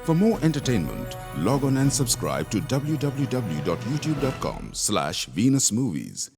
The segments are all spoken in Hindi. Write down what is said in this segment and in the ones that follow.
For more entertainment, log on and subscribe to www.youtube.com/Venus Movies.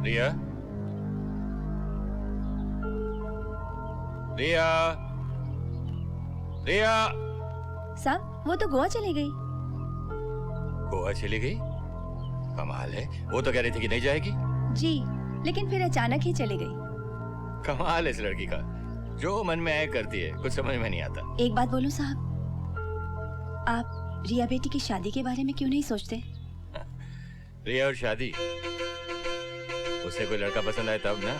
रिया, रिया, रिया। साहब, वो तो गोवा चली गई। गोवा चली गई? कमाल है। वो तो कह रही थी कि नहीं जाएगी। जी, लेकिन फिर अचानक ही चली गई। कमाल है इस लड़की का, जो मन में आए करती है, कुछ समझ में नहीं आता। एक बात बोलूं साहब, आप रिया बेटी की शादी के बारे में क्यों नहीं सोचते? रिया और शादी, उसे कोई लड़का पसंद आए तब ना।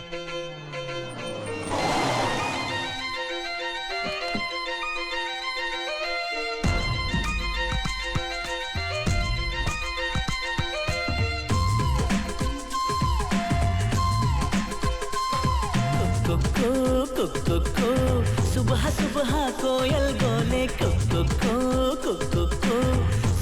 कुकु सुबह सुबह कोयल बोले कुकु कुकु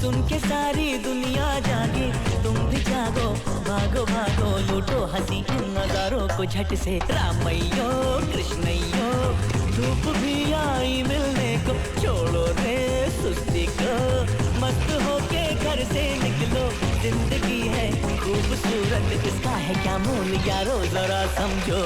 सुन के सारी दुनिया जागे, तुम भी जागो, भागो भागो, लूटो हंसी इन नजारों को झट से। रामैयो कृष्णैयो, धूप भी आई मिलने को, छोड़ो रे सुस्ती को, मस्त होके घर से निकलो, जिंदगी है खूबसूरत, इसका है क्या मोल यारो जरा समझो।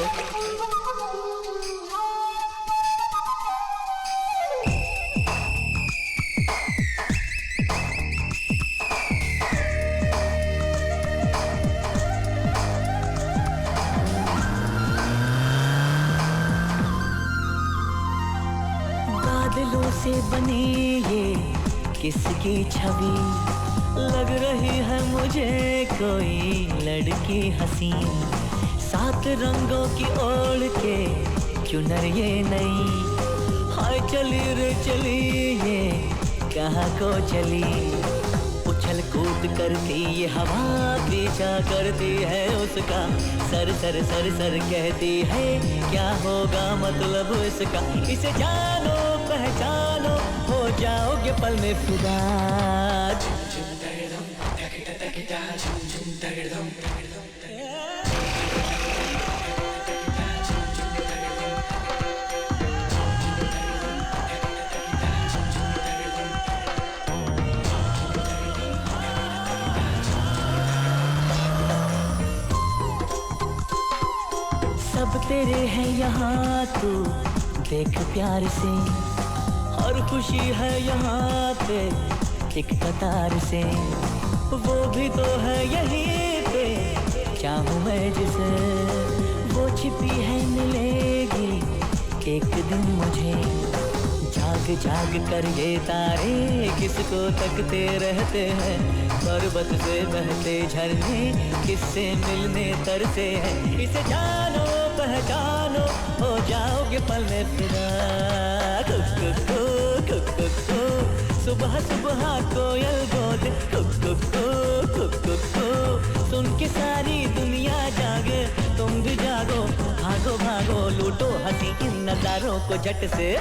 बादलों से बने ये किसकी छवि, लग रही है मुझे कोई लड़की हसीन, सात रंगों की ओढ़ के चुनर ये नई, हाय चली रे चली ये कहाँ को चली, उछल कूद करती ये हवा, पीछा करती है उसका, सर सर सर सर कहती है क्या होगा मतलब इसका, इसे जानो पहचानो, हो जाओगे पल में फिदा। सब तेरे हैं यहाँ तू देख प्यार से, और खुशी है यहाँ पे एक कतार से, वो भी तो है यहीं पे चाहूँ मैं जिसे, वो छिपी है मिलेगी एक दिन मुझे, जाग जाग कर ये तारे किसको तकते रहते हैं, पर्वत से बहते झरने किससे मिलने तरसे हैं। इसे जानो पहचानो हो जाओगे पल में फिदा। कुकु कुकु सुबह सुबह कोयल बोले कुकु सुन के सारी दुनिया जागे तुम भी जागो। भागो भागो लूटो हंसी इन नजारों को झट से।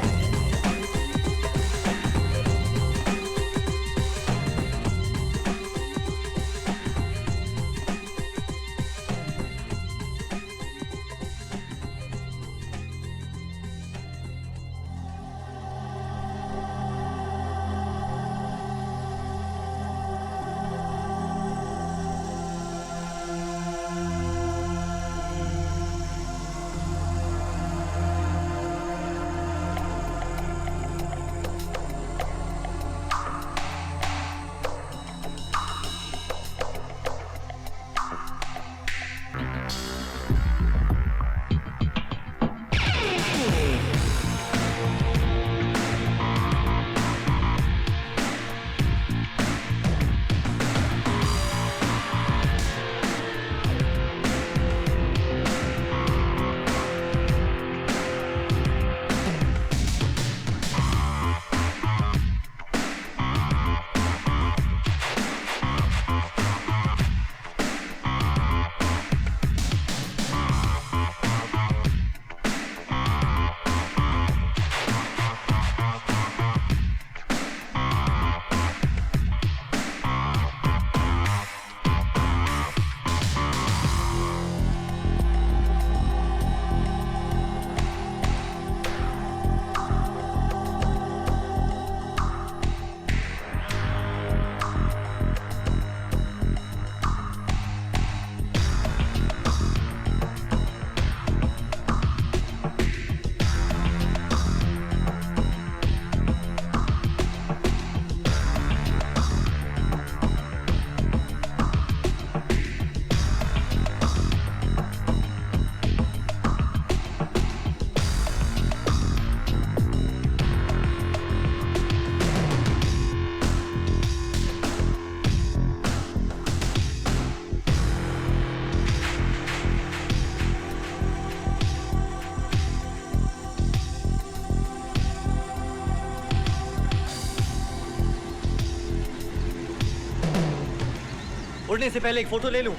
उड़ने से पहले एक फोटो ले लूं।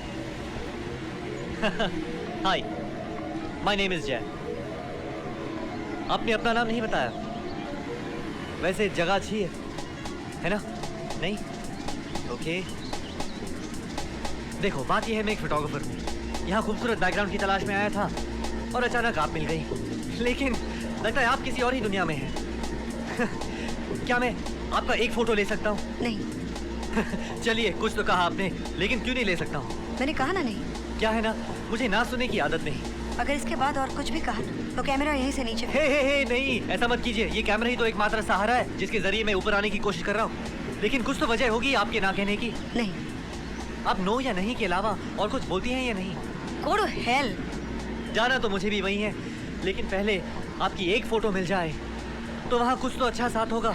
हाय, माय नेम इज जय। आपने अपना नाम नहीं बताया। वैसे जगह अच्छी है ना? नहीं? ओके। देखो बात यह है, मैं एक फोटोग्राफर हूँ। यहाँ खूबसूरत बैकग्राउंड की तलाश में आया था और अचानक आप मिल गई। लेकिन लगता है आप किसी और ही दुनिया में हैं। क्या मैं आपका एक फोटो ले सकता हूँ? नहीं। चलिए, कुछ तो कहा आपने, लेकिन क्यों नहीं ले सकता हूँ? मैंने कहा ना नहीं। क्या है ना, मुझे ना सुनने की आदत नहीं। अगर इसके बाद और कुछ भी कहा तो कैमरा यहीं से नीचे। हे नहीं, ऐसा मत कीजिए। ये कैमरा ही तो एकमात्र सहारा है जिसके जरिए मैं ऊपर आने की कोशिश कर रहा हूँ। लेकिन कुछ तो वजह होगी आपके ना कहने की। नहीं। आप नो या नहीं के अलावा और कुछ बोलती हैं या नहीं? Go to hell। जाना तो मुझे भी वही है, लेकिन पहले आपकी एक फोटो मिल जाए तो वहाँ कुछ तो अच्छा साथ होगा।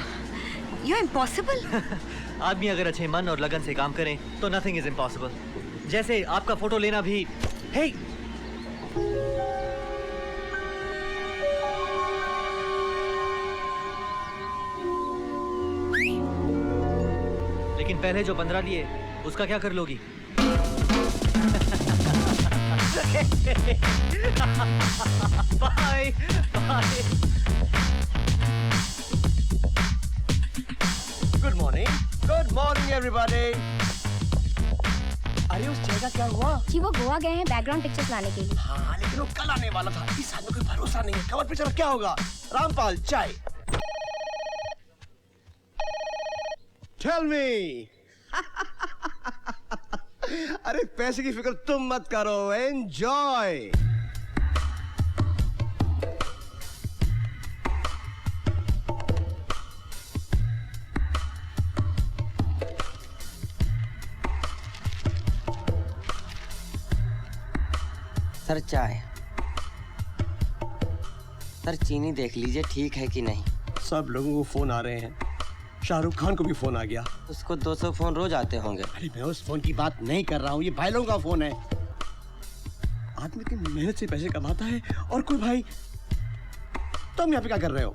You're impossible। आदमी अगर अच्छे मन और लगन से काम करें तो नथिंग इज इम्पॉसिबल। जैसे आपका फोटो लेना भी। हे, लेकिन पहले जो 15 लिए उसका क्या कर लोगी? Bye bye. Good morning everybody. अरे उस जगह क्या हुआ? कि वो गोवा गए हैं बैकग्राउंड पिक्चर्स लाने के लिए। हाँ, लेकिन वो कल आने वाला था। इस आदमी को कोई भरोसा नहीं है। खबर पे चला क्या होगा? रामपाल चाय। Tell me. अरे पैसे की फिक्र तुम मत करो, एंजॉय। सर चाय। सर चीनी देख लीजिए ठीक है कि नहीं। सब लोगों को फोन आ रहे हैं। शाहरुख खान को भी फोन आ गया। उसको 200 फोन रोज आते होंगे। अरे मैं उस फोन की बात नहीं कर रहा हूँ, ये भाई लोगों का फोन है। आदमी इतनी मेहनत से पैसे कमाता है और कोई भाई, तुम यहाँ पे क्या कर रहे हो?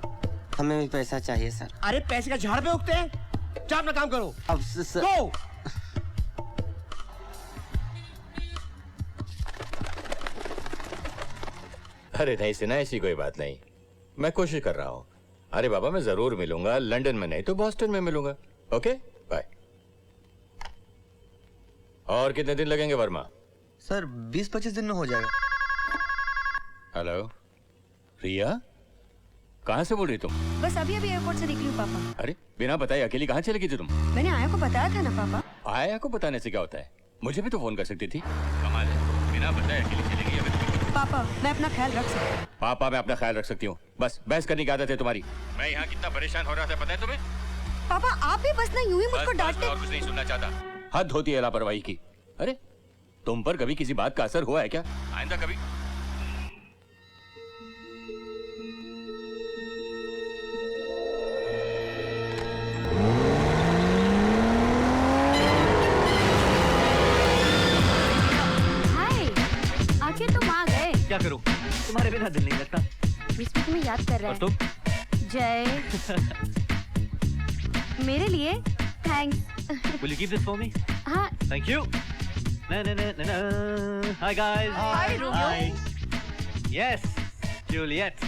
हमें भी पैसा चाहिए सर। अरे पैसे का झाड़ पे उगते हैं, जा अपना काम करो। अब सर गो। अरे नहीं सिना, ऐसी कोई बात नहीं, मैं कोशिश कर रहा हूँ। अरे बाबा मैं जरूर मिलूंगा, लंदन में नहीं तो बॉस्टन में मिलूंगा। Okay bye. और कितने दिन लगेंगे वर्मा? सर 20-25 दिन में हो जाएगा। हेलो रिया, कहाँ से बोल रही तुम? बस अभी अभी एयरपोर्ट से निकली हूँ पापा। अरे बिना बताए अकेली कहाँ चली गई थी तुम? मैंने आया को बताया था ना पापा। आया को बताने से क्या होता है, मुझे भी तो फोन कर सकती थी। कमाल है, बिना बताए अकेली चली गई। पापा मैं अपना ख्याल रख सकती हूँ। पापा मैं अपना ख्याल रख सकती हूँ, बस बहस करने की आदत है तुम्हारी। मैं यहाँ कितना परेशान हो रहा था पता है तुम्हें? पापा आप भी बस ना यूं ही मुझको बस, डांटते। और कुछ नहीं सुनना चाहता। हद होती है लापरवाही की। अरे तुम पर कभी किसी बात का असर हुआ है क्या आइंदा कभी? आखिर तुम आ गए। क्या करूं, तुम्हारे बिना दिल नहीं लगता। विश्व तुम्हें याद कर रहा है। और तुम? जय मेरे लिए thanks. Will you keep this for me? हाँ Thank you. Na. Hi guys. Hi, Romeo. Hi. Yes, Juliet.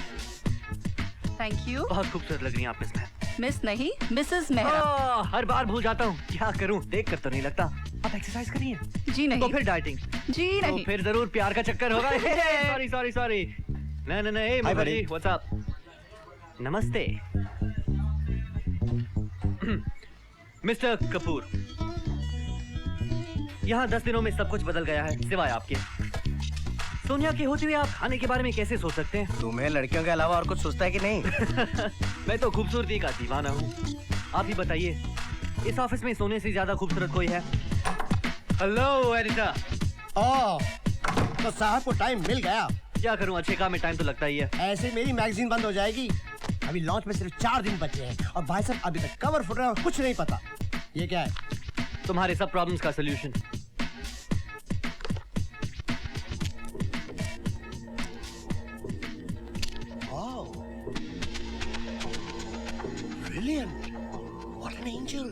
Thank you. बहुत खूबसूरत लग रही हैं आप मिस मैम। मिस नहीं मिसेस मेहरा। हर बार भूल जाता हूँ, क्या करूँ, देख कर तो नहीं लगता। आप एक्सरसाइज करिए। जी नहीं। तो फिर डाइटिंग। जी तो नहीं। फिर जरूर प्यार का चक्कर होगा। सॉरी। ना हे मुखर्जी, व्हाट्स अप? नमस्ते मिस्टर कपूर। यहाँ 10 दिनों में सब कुछ बदल गया है सिवाय आपके। सोनिया के होते हुए आप खाने के बारे में कैसे सोच सकते हैं? तुम्हें लड़कियों के अलावा और कुछ सोचता है कि नहीं? मैं तो खूबसूरती का दीवाना हूँ। आप ही बताइए, इस ऑफिस में सोने से ज्यादा खूबसूरत कोई है? Hello editor. तो साहब को टाइम मिल गया। क्या करूँ, अच्छे काम में टाइम तो लगता ही है। ऐसे मेरी मैगजीन बंद हो जाएगी। अभी लॉन्च में सिर्फ 4 दिन बचे हैं और भाई साहब अभी तक कवर फुट रहा है और कुछ नहीं पता। ये क्या है? तुम्हारे सब प्रॉब्लम्स का solution. Brilliant. What an angel.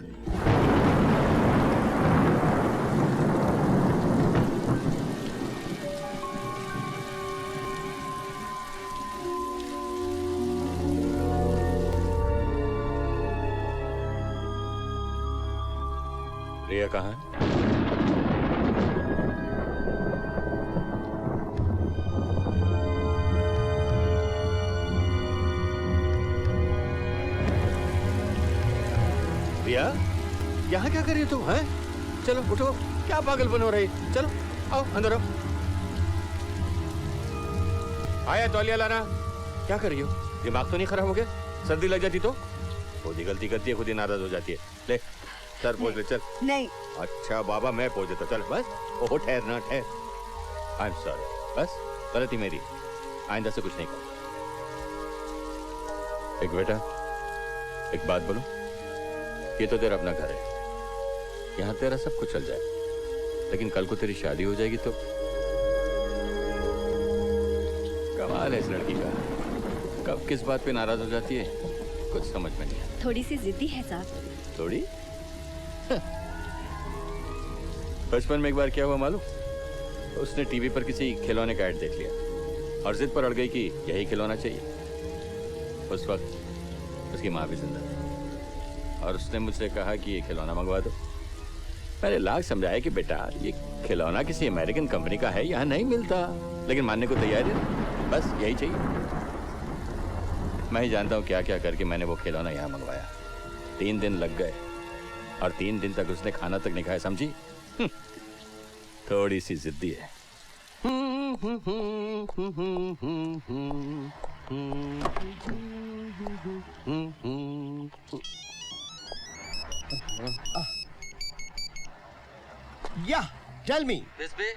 रिया कहाँ है? रिया यहाँ क्या कर रही हो तुम? हैं? चलो उठो, क्या पागलपन हो रही? चलो आओ अंदर आओ। आया तौलिया लाना। क्या कर रही हो? दिमाग तो नहीं खराब हो गया? सर्दी लग जाती तो? खुद ही गलती करती है, खुद ही नाराज हो जाती है। ले सर पोछ ले, चल। नहीं। अच्छा बाबा मैं पोछ देता, चल बस। ओहो ठहर ना ठहर। आई एम सॉरी, बस गलती मेरी, आइंदा से कुछ नहीं कहूँ। एक बेटा एक बात बोलूं, ये तो तेरा अपना घर है, यहाँ तेरा सब कुछ चल जाए, लेकिन कल को तेरी शादी हो जाएगी तो कमाल है इस लड़की का, कब किस बात पे नाराज हो जाती है कुछ समझ में नहीं आता। थोड़ी सी जिद्दी है साहब। थोड़ी? बचपन में एक बार क्या हुआ मालूम, उसने टीवी पर किसी खिलौने का ऐड देख लिया और जिद पर अड़ गई कि यही खिलौना चाहिए। उस वक्त उसकी माँ भी जिंदा थी और उसने मुझसे कहा कि ये खिलौना मंगवा दो। मैंने लाख समझाया कि बेटा ये खिलौना किसी अमेरिकन कंपनी का है, यहाँ नहीं मिलता, लेकिन मानने को तैयार है, बस यही चाहिए। मैं ही जानता हूँ क्या क्या करके मैंने वो खिलौना यहाँ मंगवाया। 3 दिन लग गए और 3 दिन तक उसने खाना तक नहीं खाया, समझी? थोड़ी सी जिद्दी है। Yeah, tell me. बिस्बी,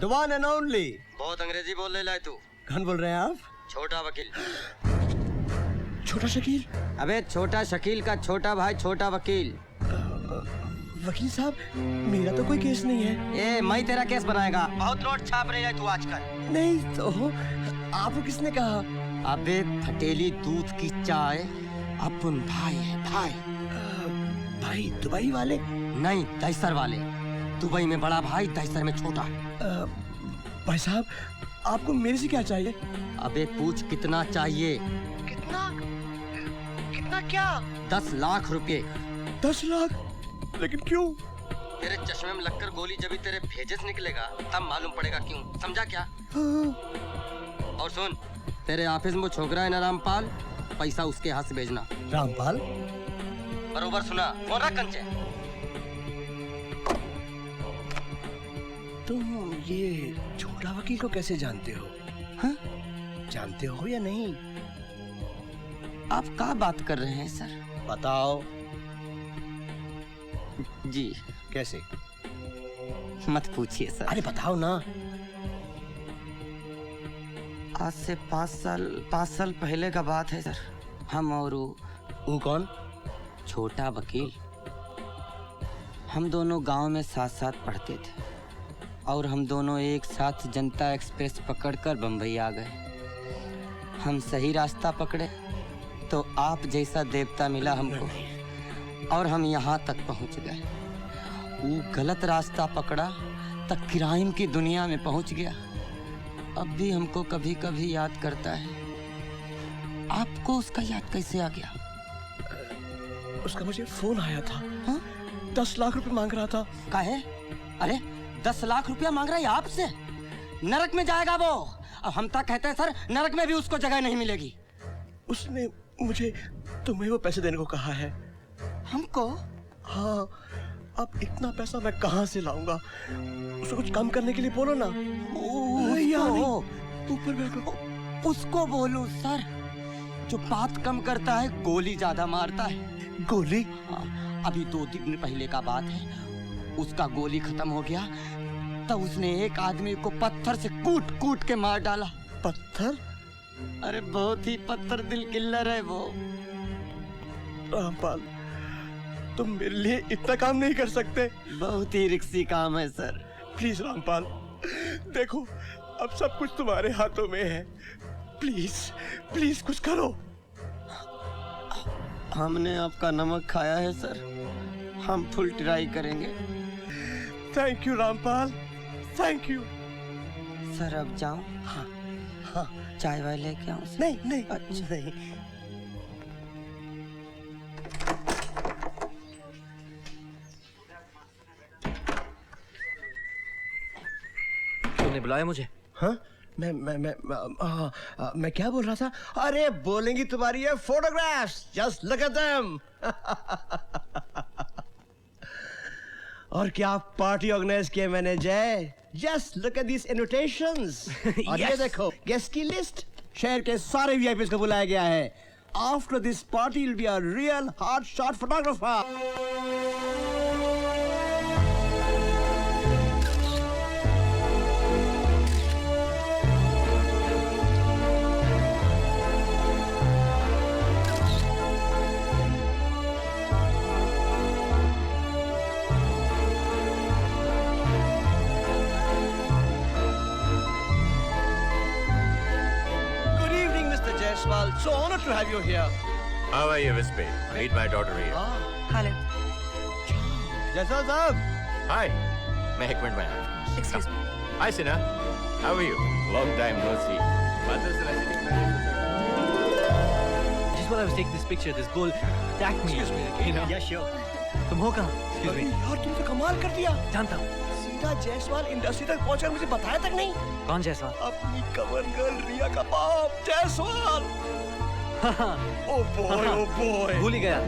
The one and only. बहुत अंग्रेजी बोल ले लाए तू। कौन बोल रहे हैं आप? छोटा वकील। छोटा शकील। अबे छोटा शकील का छोटा भाई छोटा वकील। वकील साहब, मेरा तो कोई केस नहीं है। ए मैं तेरा केस बनाएगा। बहुत नोट छाप रही है तू आजकल। नहीं तो आपको किसने कहा? अबे फटेली दूध की चाय अपन भाई है भाई। भाई दुबई वाले? नहीं दैसर वाले। दुबई में बड़ा भाई, दैसर में छोटा। भाई साहब, आपको मेरे से क्या चाहिए? अबे पूछ कितना चाहिए? कितना? कितना क्या? 10 लाख रुपए। 10 लाख? लेकिन क्यों? तेरे चश्मे में लगकर गोली जब भी तेरे भेजे से निकलेगा तब मालूम पड़ेगा क्यों। समझा क्या? और सुन, तेरे ऑफिस में छोकरा है ना रामपाल, पैसा उसके हाथ से भेजना। रामपाल? बरोबर सुना। फोन रख कंचे। तुम ये छोटा वकील को कैसे जानते हो? हाँ? जानते हो या नहीं? आप क्या बात कर रहे हैं सर? बताओ। जी कैसे? मत पूछिए सर। अरे बताओ ना। आज से 5 साल पहले का बात है सर। हम और वो कौन? छोटा वकील, हम दोनों गांव में साथ साथ पढ़ते थे और हम दोनों एक साथ जनता एक्सप्रेस पकड़कर बम्बई आ गए। हम सही रास्ता पकड़े तो आप जैसा देवता मिला हमको और हम यहाँ तक पहुँच गए। वो गलत रास्ता पकड़ा तक क्राइम की दुनिया में पहुँच गया। अब भी हमको कभी कभी याद करता है। आपको उसका याद कैसे आ गया? उसका मुझे फोन आया था। हाँ? 10 लाख रुपए मांग रहा था। काहे? अरे 10 लाख रुपया मांग रहा है आपसे? नरक में जाएगा वो। अब हम तक कहते हैं सर, नरक में भी उसको जगह नहीं मिलेगी। उसने मुझे तुम्हें वो पैसे देने को कहा है। हमको? हाँ। अब इतना पैसा मैं कहाँ से लाऊंगा? उसको कुछ कम करने के लिए बोलो ना। ऊपर बैठो। उसको बोलो सर, जो बात कम करता है गोली ज्यादा मारता है। गोली? हाँ, अभी 2 दिन पहले का बात है। उसका गोली खत्म हो गया तब उसने एक आदमी को पत्थर से कूट कूट के मार डाला। पत्थर? अरे बहुत ही पत्थर दिल किल्लर है वो। रामपाल, तुम मेरे लिए इतना काम नहीं कर सकते? बहुत ही रिक्सी काम है सर। प्लीज रामपाल, देखो अब सब कुछ तुम्हारे हाथों में है। प्लीज प्लीज कुछ करो। हमने आपका नमक खाया है सर, हम फुल ट्राई करेंगे। Thank you Rampal, thank you. Sir अब जाऊं? हाँ हाँ। चाय वाय लेके आऊं? नहीं नहीं अच्छा। नहीं। तुमने बुलाया मुझे? हाँ? मैं क्या बोल रहा था? अरे बोलेंगी तुम्हारी ये photographs, just look at them. और क्या पार्टी ऑर्गेनाइज किया मैंने जय। Just look at this invitations. और ये देखो गेस्ट की लिस्ट। शहर के सारे वीआईपीज़ को बुलाया गया है। After this party will be a real hard shot photographer. So honored to have you here. How are you, Vispe? Meet my daughter here. Hello. जैसा साहब। Hi. मैं एक मिनट में आया। Excuse me. Hi, Sina. How are you? Long time no see. Mother से ऐसे दिखता है। Just while I was taking this picture, this girl attacked me. Excuse me. You know? Yeah, sure. तुम हो कहाँ? Excuse अरे me. यार तुम तो कमाल कर दिया। जानता हूँ। सीधा जायसवाल इंडस्ट्री तक पहुंचकर मुझे बताया तक नहीं। कौन जैसा? अपनी कवर गर्ल रिया का बाप Jaiswal. Oh boy, oh boy. भूल ही गया।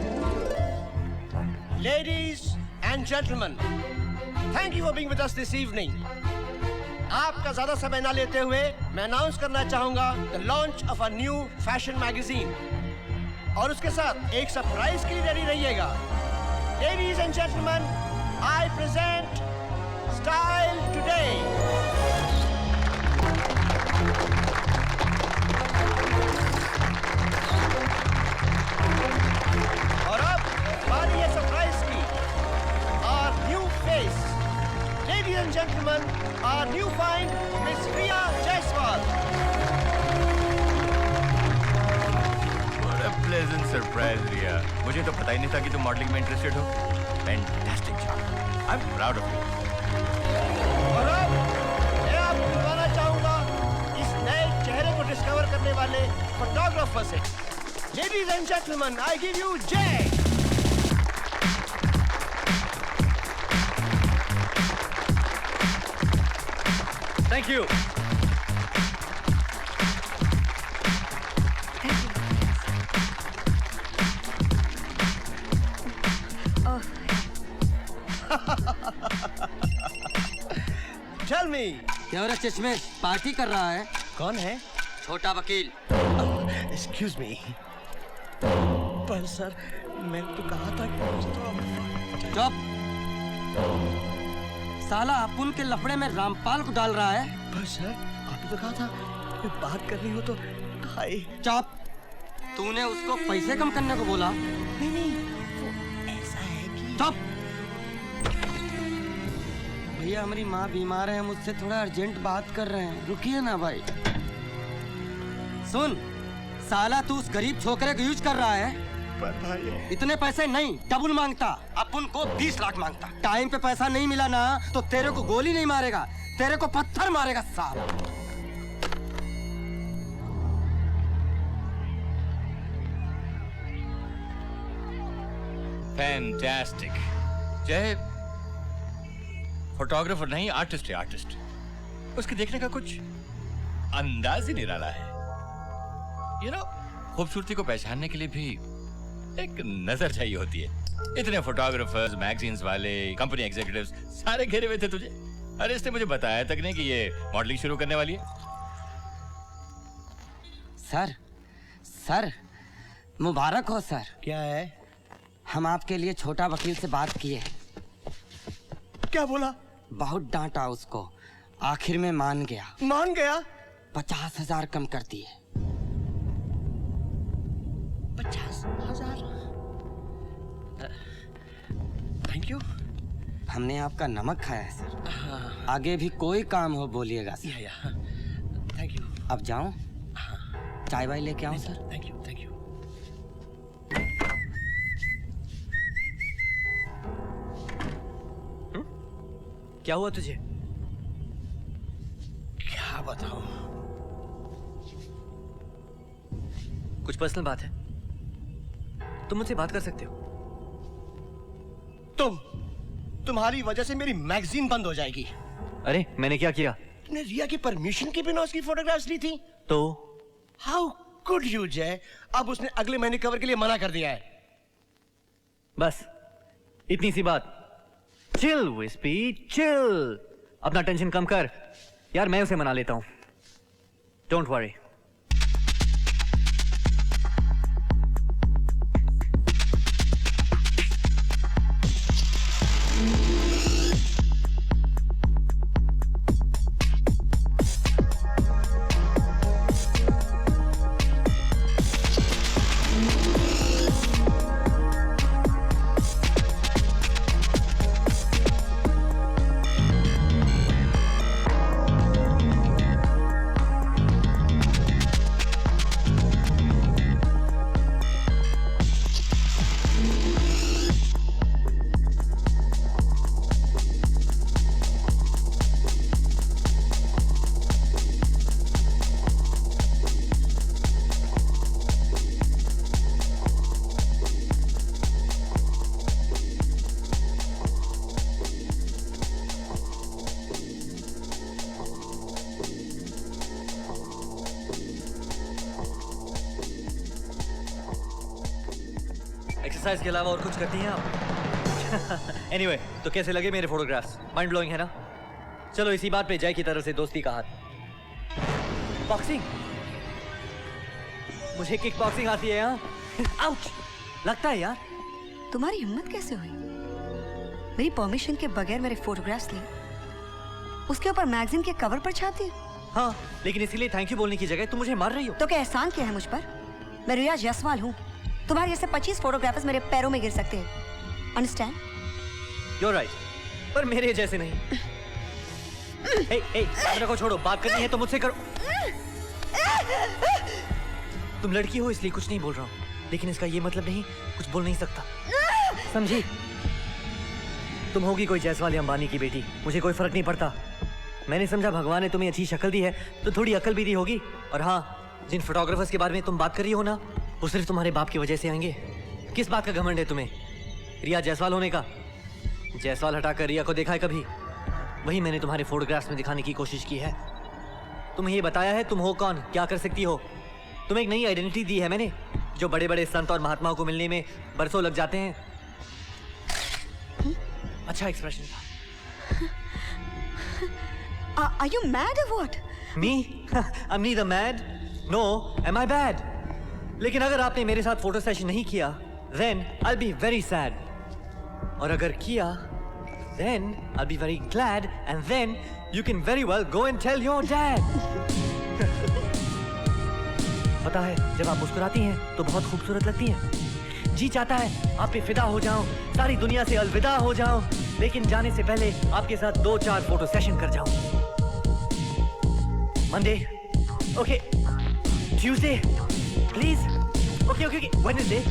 Ladies and gentlemen, thank you for being with us this evening. आपका ज्यादा समय ना लेते हुए मैं अनाउंस करना चाहूंगा the launch of a new fashion magazine. और उसके साथ एक सरप्राइज के लिए रेडी रहिएगा। Ladies and gentlemen, I present Style Today. Surprise Riya, मुझे तो पता ही नहीं था कि तुम मॉडलिंग में इंटरेस्टेड हो। Fantastic job, I am proud of you. और अब मैं आपको बुलाना चाहूंगा इस नए चेहरे को डिस्कवर करने वाले फोटोग्राफर से। Ladies and gentleman, I give you Jai. Thank you. Tell me, क्या हो रहा चश्मे, पार्टी कर रहा है? कौन है? छोटा वकील। एक्सक्यूज मी, पर सर मैंने तो कहा था कि चुप। साला अपुन के लफड़े में रामपाल को डाल रहा है। पर सर आपने तो कहा था कोई बात करनी हो तो हाय। चुप। तूने उसको पैसे कम करने को बोला। नहीं, वो ऐसा है कि चुप। भैया हमारी माँ बीमार है, मुझसे थोड़ा अर्जेंट बात कर रहे हैं, रुकिए ना भाई। सुन साला, तू उस गरीब छोकरे को यूज कर रहा है। पर भाई इतने पैसे नहीं, डबल मांगता। अपन को 20 लाख मांगता। टाइम पे पैसा नहीं मिला ना तो तेरे को गोली नहीं मारेगा, तेरे को पत्थर मारेगा साला। फैंटास्टिक। जय फोटोग्राफर नहीं, आर्टिस्ट है, आर्टिस्ट। उसके देखने का कुछ अंदाज ही निराला है। यू नो, खूबसूरती को पहचानने के लिए भी एक नजर चाहिए होती है। इतने फोटोग्राफर्स, मैगजीन्स वाले, कंपनी एग्जीक्यूटिव्स सारे घेरे हुए थे तुझे। अरे इसने मुझे बताया तक नहीं कि ये मॉडलिंग शुरू करने वाली है। सर मुबारक हो सर। क्या है? हम आपके लिए छोटा वकील से बात किए। क्या बोला? बहुत डांटा उसको, आखिर में मान गया। मान गया? 50,000 कम कर दिए। 50,000? Thank you. हमने आपका नमक खाया है सर। आगे भी कोई काम हो बोलिएगा सर। Thank you. अब जाऊं? चाय वाय लेके आऊं sir? Thank you, thank you. क्या हुआ तुझे? क्या बताऊं? कुछ पर्सनल बात है? तुम मुझसे बात कर सकते हो। तुम्हारी वजह से मेरी मैगजीन बंद हो जाएगी। अरे मैंने क्या किया? तुमने रिया की परमिशन के बिना उसकी फोटोग्राफ्स ली थी। तो हाउ कुड यू जय? अब उसने अगले महीने कवर के लिए मना कर दिया है। बस इतनी सी बात। चिल विस्पी, चिल। अपना टेंशन कम कर यार, मैं उसे मना लेता हूं। Don't worry. एक्सरसाइज के अलावा और कुछ करती हैं आप? एनीवे, तो कैसे लगे मेरे फोटोग्राफ्स? माइंड ब्लोइंग है ना? चलो इसी बात पे जय की तरफ से दोस्ती का हाथ। बॉक्सिंग? मुझे किक बॉक्सिंग आती है यार। आउच! लगता है यार। तुम्हारी हिम्मत कैसे हुई मेरी परमिशन के बगैर मेरे फोटोग्राफ्स लिए उसके ऊपर मैगजीन के कवर पर छाती? हाँ, लेकिन इसीलिए थैंक यू बोलने की जगह तुम मुझे मार रही हो। तो क्या एहसान किया है मुझ पर? मैं रिया जयसवाल हूँ। तुम्हारे जैसे 25 फोटोग्राफर्स मेरे पैरों में गिर सकते हैं। अंडरस्टैंड? You're right, पर मेरे जैसे नहीं। हे, कैमरा को छोड़ो, बात करनी है तो मुझसे करो। तुम लड़की हो इसलिए कुछ नहीं बोल रहा हूँ। लेकिन इसका ये मतलब नहीं कुछ बोल नहीं सकता, समझी? तुम होगी कोई जायसवाल या अंबानी की बेटी, मुझे कोई फर्क नहीं पड़ता। मैंने समझा भगवान ने तुम्हें अच्छी शक्ल दी है तो थोड़ी अकल भी दी होगी। और हाँ, जिन फोटोग्राफर्स के बारे में तुम बात कर रही हो ना, वो सिर्फ तुम्हारे बाप की वजह से आएंगे। किस बात का घमंड है तुम्हें? रिया जायसवाल होने का? जायसवाल हटाकर रिया को देखा है कभी? वही मैंने तुम्हारे फोटोग्राफ्स में दिखाने की कोशिश की है। तुम्हें ये बताया है तुम हो कौन, क्या कर सकती हो। तुम्हें एक नई आइडेंटिटी दी है मैंने, जो बड़े बड़े संत और महात्माओं को मिलने में बरसों लग जाते हैं। अच्छा एक्सप्रेशन था। Are you mad or what? Me? I'm neither mad, no, am I bad? लेकिन अगर आपने मेरे साथ फोटो सेशन नहीं किया, then I'll be very sad. और अगर किया, then I'll be very glad, and then you can very well go and tell your dad. पता है, जब आप मुस्कुराती हैं तो बहुत खूबसूरत लगती हैं। जी चाहता है आप पे फिदा हो जाऊं, सारी दुनिया से अलविदा हो जाऊं, लेकिन जाने से पहले आपके साथ 2-4 फोटो सेशन कर जाऊं। Monday, okay. Tuesday, please. Okay. Wednesday,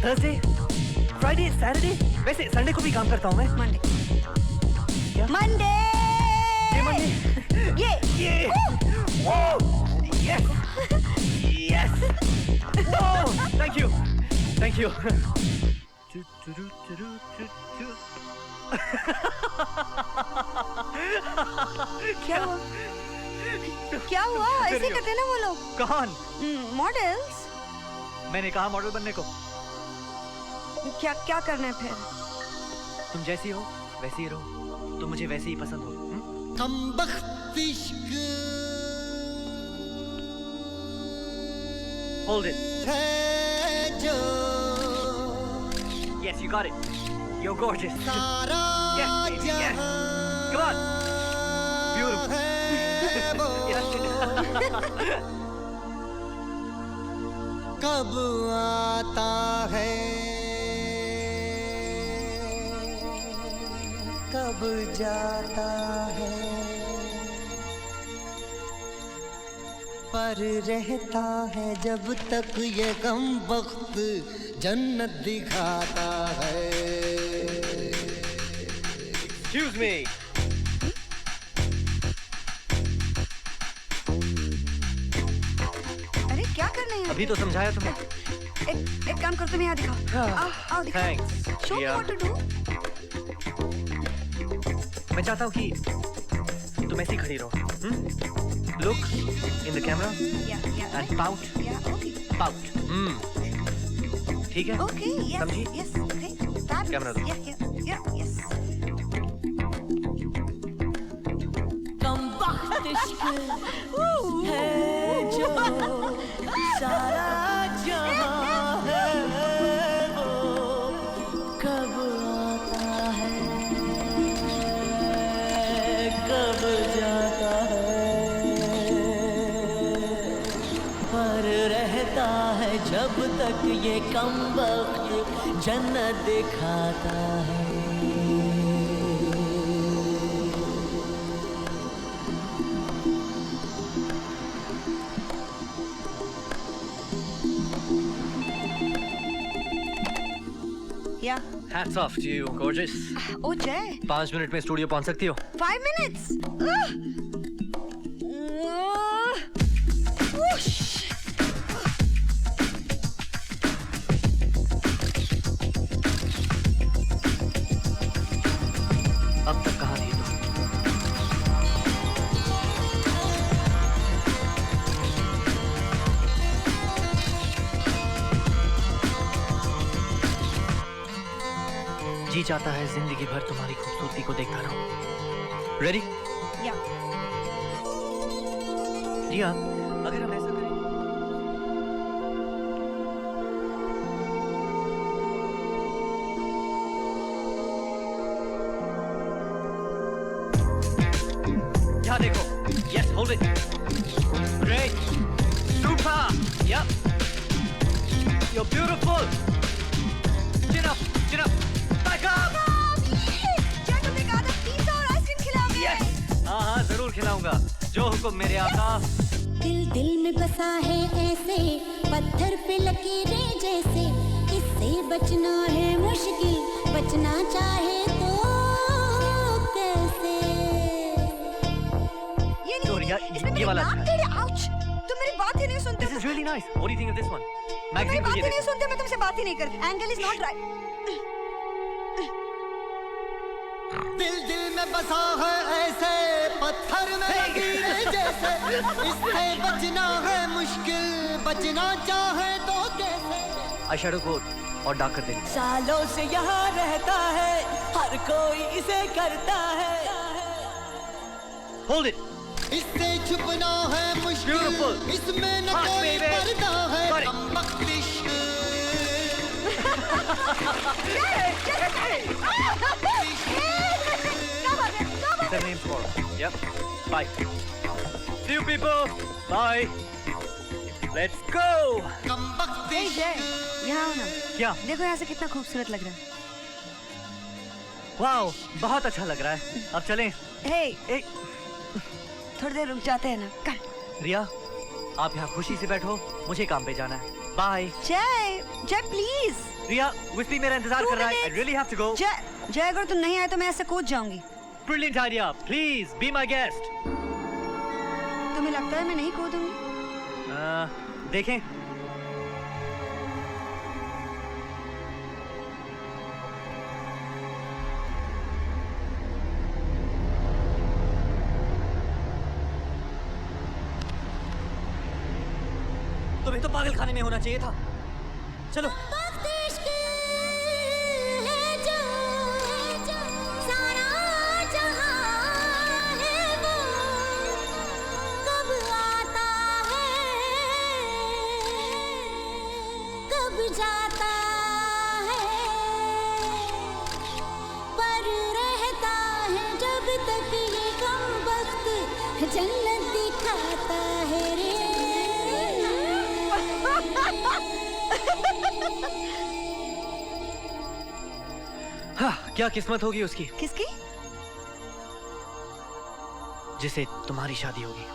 Thursday, Friday, Saturday. वैसे संडे को भी काम करता हूँ मैं। Monday. क्या? Monday. ये Monday. ये. Yes. Yes. Oh, thank you. क्या हुआ? ऐसे करते हैं ना वो लोग। कौन? मॉडल्स। मैंने कहा मॉडल बनने को। क्या करना है फिर? तुम जैसी हो वैसी ही रहो, तुम मुझे वैसे ही पसंद हो। Hold it. Yes, you got it. You're gorgeous. Yes, baby, yes. Come on. Beautiful. कब आता है, कब जाता है, पर रहता है जब तक ये गम वक्त जन्नत दिखाता है। Excuse me. अरे क्या करना है? अभी तो समझाया तुम्हें। एक काम करो, तुम यहाँ दिखाओ। आओ दिखाओ। Thanks. Show me what to do. मैं चाहता हूँ कि तुम ऐसी खड़ी रहो। Look in the camera Yeah. and pout. Yeah, okay. Pout. ठीक है? Okay, yes. समझी? Yes, okay. Fabulous. Camera दो। Yeah, yes. कम वक्त इश्क है जो सारा जहां है, वो कब आता है, कब जाता है, पर रहता है जब तक ये कम वक्त जन्नत दिखाता है। Yeah. Hats off to you, gorgeous. Oh, Jay. 5 minute में स्टूडियो पहुंच सकती हो? 5 minutes. Whoosh. अब तक कहाँ थी तुम? जी चाहता है जिंदगी भर तुम्हारी खूबसूरती को देखता रहूं। रेडी? Yeah. रिया, अगर हम ऐसा करें। यहाँ देखो। Yes, hold it. Great. Super. Yep. You're beautiful. Chin up. Chin up. Back up. क्या तुम एक आधा पिज़्ज़ा और आइसक्रीम खिलाओगे? Yes. हाँ, जरूर खिलाऊंगा। जो हुक्म मेरे आका। दिल में बसा है ऐसे पत्थर पे लकीरें जैसे, इससे बचना है मुश्किल, बचना चाहे तो कैसे? ये नहीं, Sorry, इसमें मेरी वाला नाक टेढ़े, ouch! तुम मेरी बात ही नहीं सुनते। This is really nice. What do you think of this one? तुम मेरी बात ही नहीं सुनते, मैं तुमसे बात ही नहीं करती। Angle is not right. दिल दिल में बसा है ऐसे, पत्थर में लकीरें जैसे, इससे बचना है मुश्किल, बचना चाहे तो कैसे? आईशैडो कोट और डार्क कर देंगे। सालों से यहाँ रहता है, हर कोई इसे करता है। Hold it. इससे छुपना है मुश्किल, Beautiful. इसमें न Hot, कोई baby. पर्दा है। Got it. कमबख्त इश्क। Seven names tomorrow. Yep. Bye. See you people. Bye. Let's go. कमबख्त Hey, इश्क। जय, यहाँ आओ ना। क्या? देखो यहाँ से कितना खूबसूरत लग रहा है। वाओ, बहुत अच्छा लग रहा है। अब चलें। Hey, थोड़ी देर रुक जाते हैं ना। Come. रिया, आप यहाँ खुशी से बैठो, मुझे काम पे जाना है। बाय। जय, जय प्लीज। रिया, विस्पी मेरा इंतजार कर रहा है। I really have to go. जय, अगर तुम नहीं आए तो मैं ऐसे कूद जाऊंगी। Brilliant idea. Please be my guest. तुम्हें लगता है मैं नहीं कूदूंगी? देखें। तुम्हें तो पागल खाने में होना चाहिए था। चलो। जाता है पर रहता है जब तक ये कमबख्त जन्नत दिखाता है रे। हाँ, क्या किस्मत होगी उसकी, किसकी? जिसे तुम्हारी शादी होगी।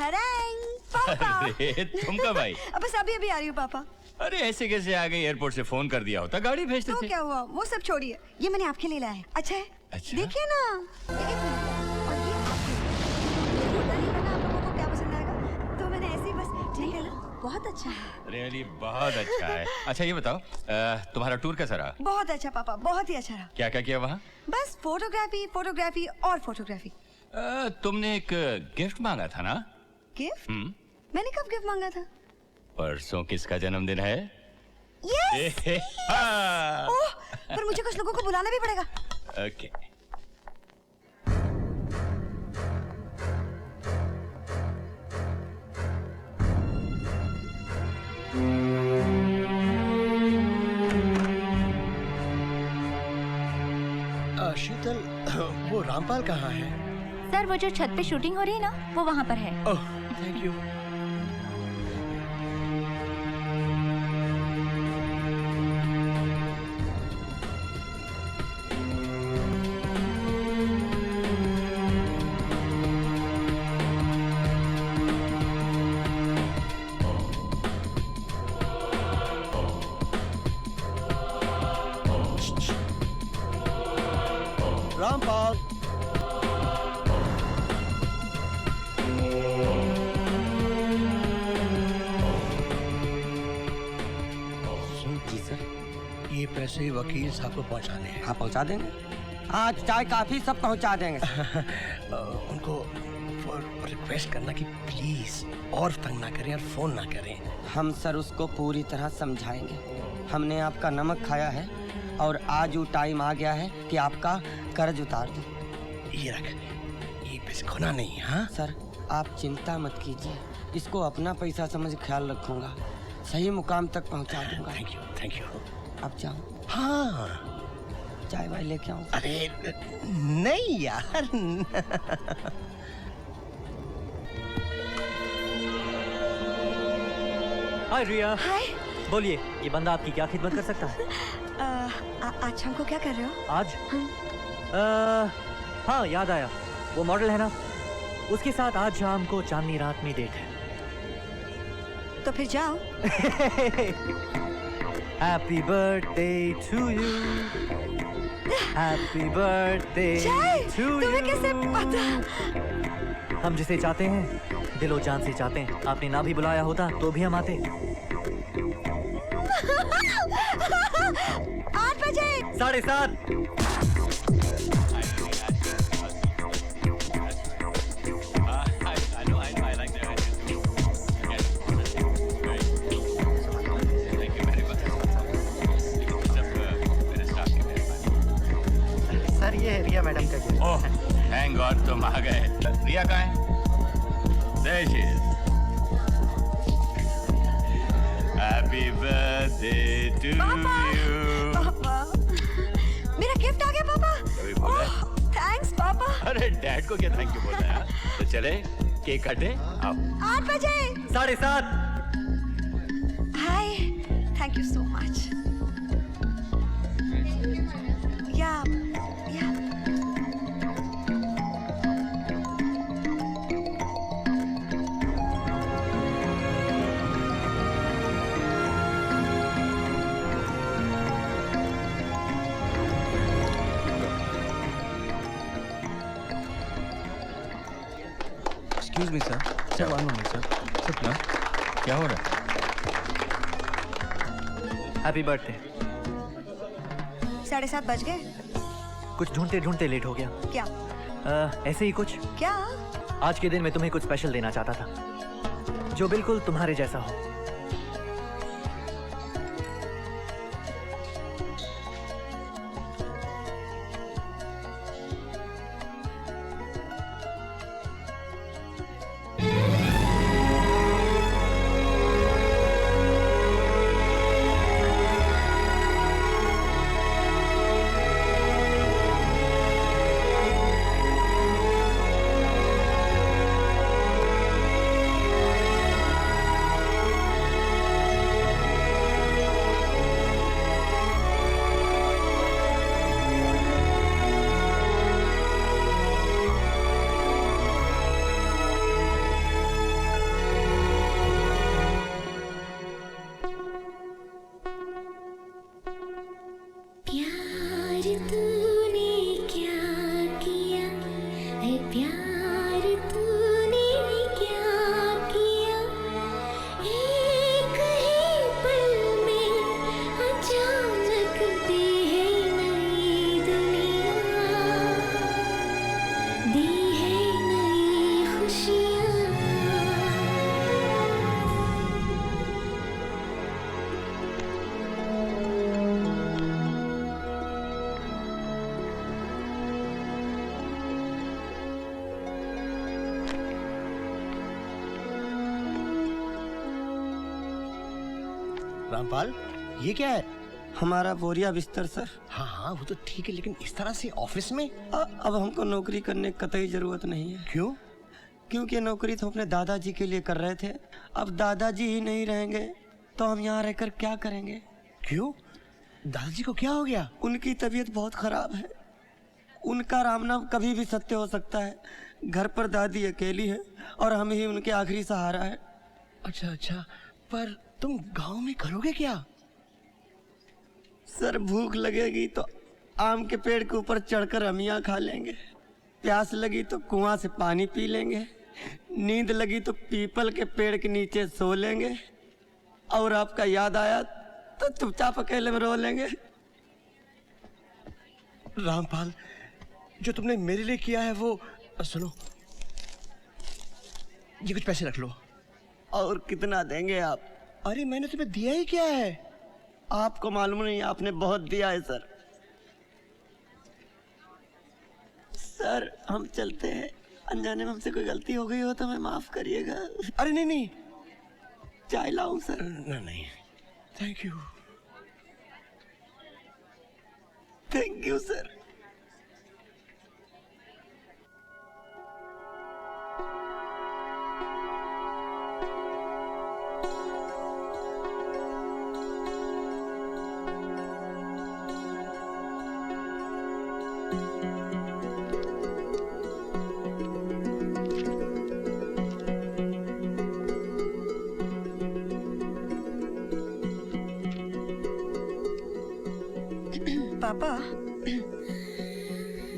ठहरें पापा। अरे तुम कब आई? अब बस अभी अभी आ रही हूँ पापा। अरे ऐसे कैसे आ गई? एयरपोर्ट से फोन कर दिया होता, गाड़ी भेजते तो थे। क्या हुआ, वो सब छोड़िए, ये मैंने आपके लिए लाया है। अच्छा है? अच्छा? देखिए ना, एक मिनट। और ये आपके लिए। पता नहीं है ना आप लोगों को क्या पसंद आएगा, तो मैंने ऐसे ही बस ठीक है ना, बहुत अच्छा है। रियली बहुत अच्छा है। अच्छा ये बताओ, तुम्हारा टूर कैसा रहा? बहुत अच्छा पापा, बहुत ही अच्छा रहा। क्या क्या किया वहाँ? बस फोटोग्राफी फोटोग्राफी और फोटोग्राफी। तुमने एक गिफ्ट मांगा था ना? गिफ्ट? मैंने कब गिफ्ट मांगा था? परसों किसका जन्मदिन है? यस। हाँ। ओह, पर मुझे कुछ लोगों को बुलाना भी पड़ेगा। ओके। शीतल, वो रामपाल कहाँ है? सर वो जो छत पे शूटिंग हो रही है ना, वो वहाँ पर है। Oh, thank you. रामपाल। जी सर। ये पैसे वकील साहब को पहुंचाने हैं। हाँ पहुँचा देंगे, आज चाय काफी सब पहुँचा देंगे। उनको रिक्वेस्ट करना कि प्लीज और तंग ना करें और फोन ना करें। हम सर उसको पूरी तरह समझाएंगे। हमने आपका नमक खाया है और आज वो टाइम आ गया है कि आपका कर्ज उतार दो। ये रख, ये बिस्कुना नहीं। हाँ सर आप चिंता मत कीजिए, इसको अपना पैसा समझ ख्याल रखूंगा, सही मुकाम तक पहुंचा दूंगा। Thank you, thank you. अब जाऊं? हाँ चाय वाय लेके आऊं? अरे नहीं यार। हाय रिया। हाय। बोलिए, ये बंदा आपकी क्या खिदमत कर सकता है? आज शाम को क्या कर रहे हो? आज? हाँ याद आया, वो मॉडल है ना, उसके साथ आज शाम को चांदनी रात में डेट है। तो फिर जाओ। Happy birthday to you, happy birthday to you. तुम्हें कैसे पता? हम जिसे चाहते हैं दिलो जान से चाहते हैं। आपने ना भी बुलाया होता तो भी हम आते। 8 बजे। 7:30। सर ये है रिया मैडम का गिफ्ट। ओह थैंक गॉड तुम आ गए। रिया कहाँ है? There she is. Happy birthday to you. पापा, मेरा गिफ्ट आ गया पापा। कभी बोला? थैंक्स पापा। अरे डैड को क्या थैंक यू बोलना है? तो चले केक काटे। आओ। 8 बजे। 7:30। हाय, थैंक यू सो मच। या Excuse me, sir. Sir, one moment, sir. Sir, हाँ? क्या हो रहा है? Happy birthday. 7:30 बज गए। कुछ ढूंढते ढूंढते लेट हो गया। क्या? ऐसे ही कुछ। क्या? आज के दिन मैं तुम्हें कुछ स्पेशल देना चाहता था, जो बिल्कुल तुम्हारे जैसा हो। रामपाल, ये क्या है? हमारा बोरिया बिस्तर सर। हाँ हाँ वो तो ठीक है, लेकिन इस तरह से ऑफिस में? अब हमको नौकरी करने की कतई जरूरत नहीं है। क्यों? क्योंकि नौकरी तो अपने दादाजी के लिए कर रहे थे। अब दादाजी ही नहीं रहेंगे तो हम यहाँ रहकर क्या करेंगे? क्यों? दादाजी को क्या हो गया? उनकी तबीयत बहुत खराब है। उनका राम नाम कभी भी सत्य हो सकता है। घर पर दादी अकेली है और हम ही उनके आखिरी सहारा है। अच्छा अच्छा, पर तुम गांव में करोगे क्या? सर भूख लगेगी तो आम के पेड़ के ऊपर चढ़कर अमियाँ खा लेंगे, प्यास लगी तो कुआं से पानी पी लेंगे, नींद लगी तो पीपल के पेड़ के नीचे सो लेंगे, और आपका याद आया तो चुपचाप अकेले में रो लेंगे। रामपाल, जो तुमने मेरे लिए किया है वो सुनो, ये कुछ पैसे रख लो। और कितना देंगे आप? अरे मैंने तुम्हें दिया ही क्या है? आपको मालूम नहीं, आपने बहुत दिया है सर। सर हम चलते हैं, अनजाने में हमसे कोई गलती हो गई हो तो हमें माफ करिएगा। अरे नहीं नहीं, चाय लाऊं सर? नहीं thank you. Thank you sir. पापा,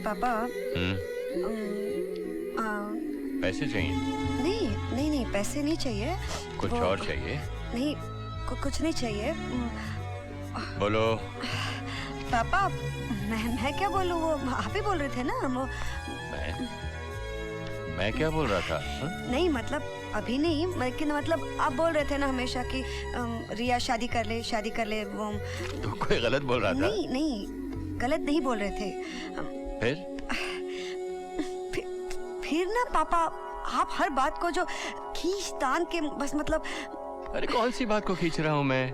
पापा, पैसे चाहिए? नहीं नहीं नहीं, पैसे नहीं चाहिए। कुछ और चाहिए? नहीं, कुछ नहीं चाहिए। बोलो। पापा, मैं क्या बोलूँ, वो आप ही बोल रहे थे ना। वो मैं क्या बोल रहा था? नहीं मतलब अभी नहीं, लेकिन मतलब आप बोल रहे थे ना हमेशा कि रिया शादी कर ले, शादी कर ले। वो तो कोई गलत बोल रहा था? नहीं नहीं, गलत नहीं बोल रहे थे। फिर ना पापा, आप हर बात को जो खींच तान के बस मतलब। अरे कौन सी बात को खींच रहा हूँ मैं?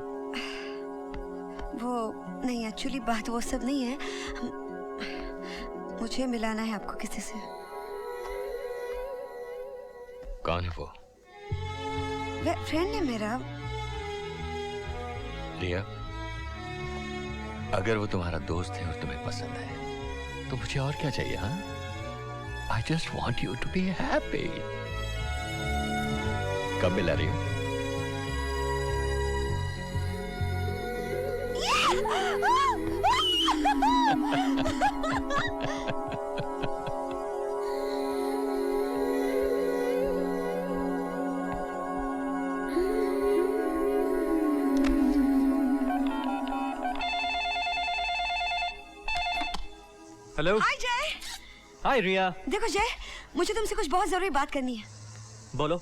वो नहीं, एक्चुअली बात वो सब नहीं है। मुझे मिलाना है आपको किसी से। कौन है वो? फ्रेंड है मेरा। रिया, अगर वो तुम्हारा दोस्त है और तुम्हें पसंद है तो मुझे और क्या चाहिए? हाँ, I just want you to be happy. कब मिला रही हो? हेलो। हाय जय। हाय रिया। देखो जय, मुझे तुमसे कुछ बहुत जरूरी बात करनी है। बोलो।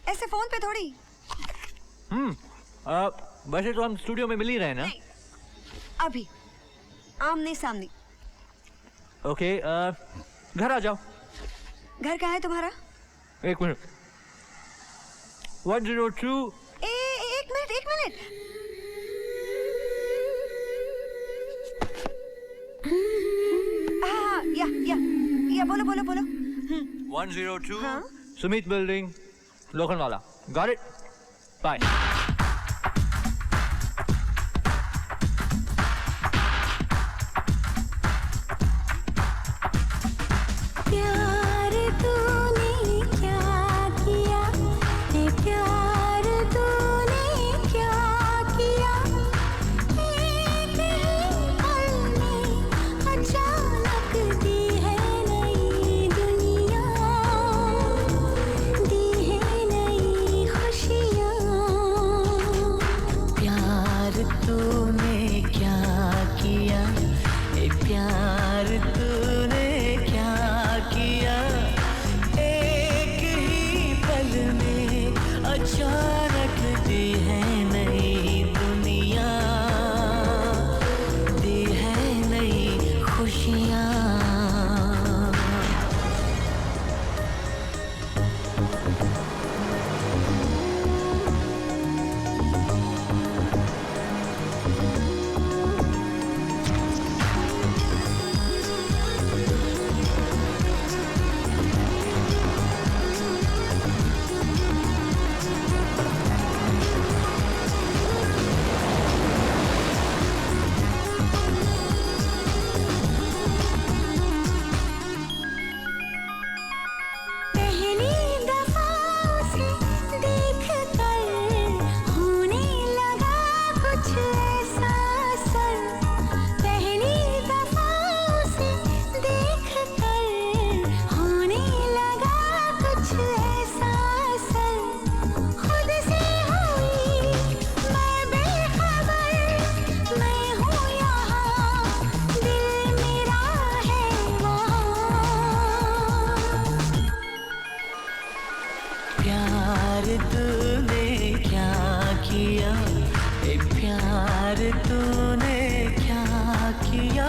ऐसे फोन पे थोड़ी। वैसे तो हम स्टूडियो में मिल ही रहे ना? नहीं, अभी आमने सामने। ओके, घर आ जाओ। घर कहाँ है तुम्हारा? एक मिनट। 102। एक मिनट। हाँ, या बोलो। 102 Sumit building, Lokhandwala. Got it? Bye. प्यार तूने क्या किया, ये प्यार तूने क्या किया, एक ही पल में अचानक दी है नई दुनिया, दी है नई खुशियाँ। तूने क्या किया, ए प्यार तूने क्या किया।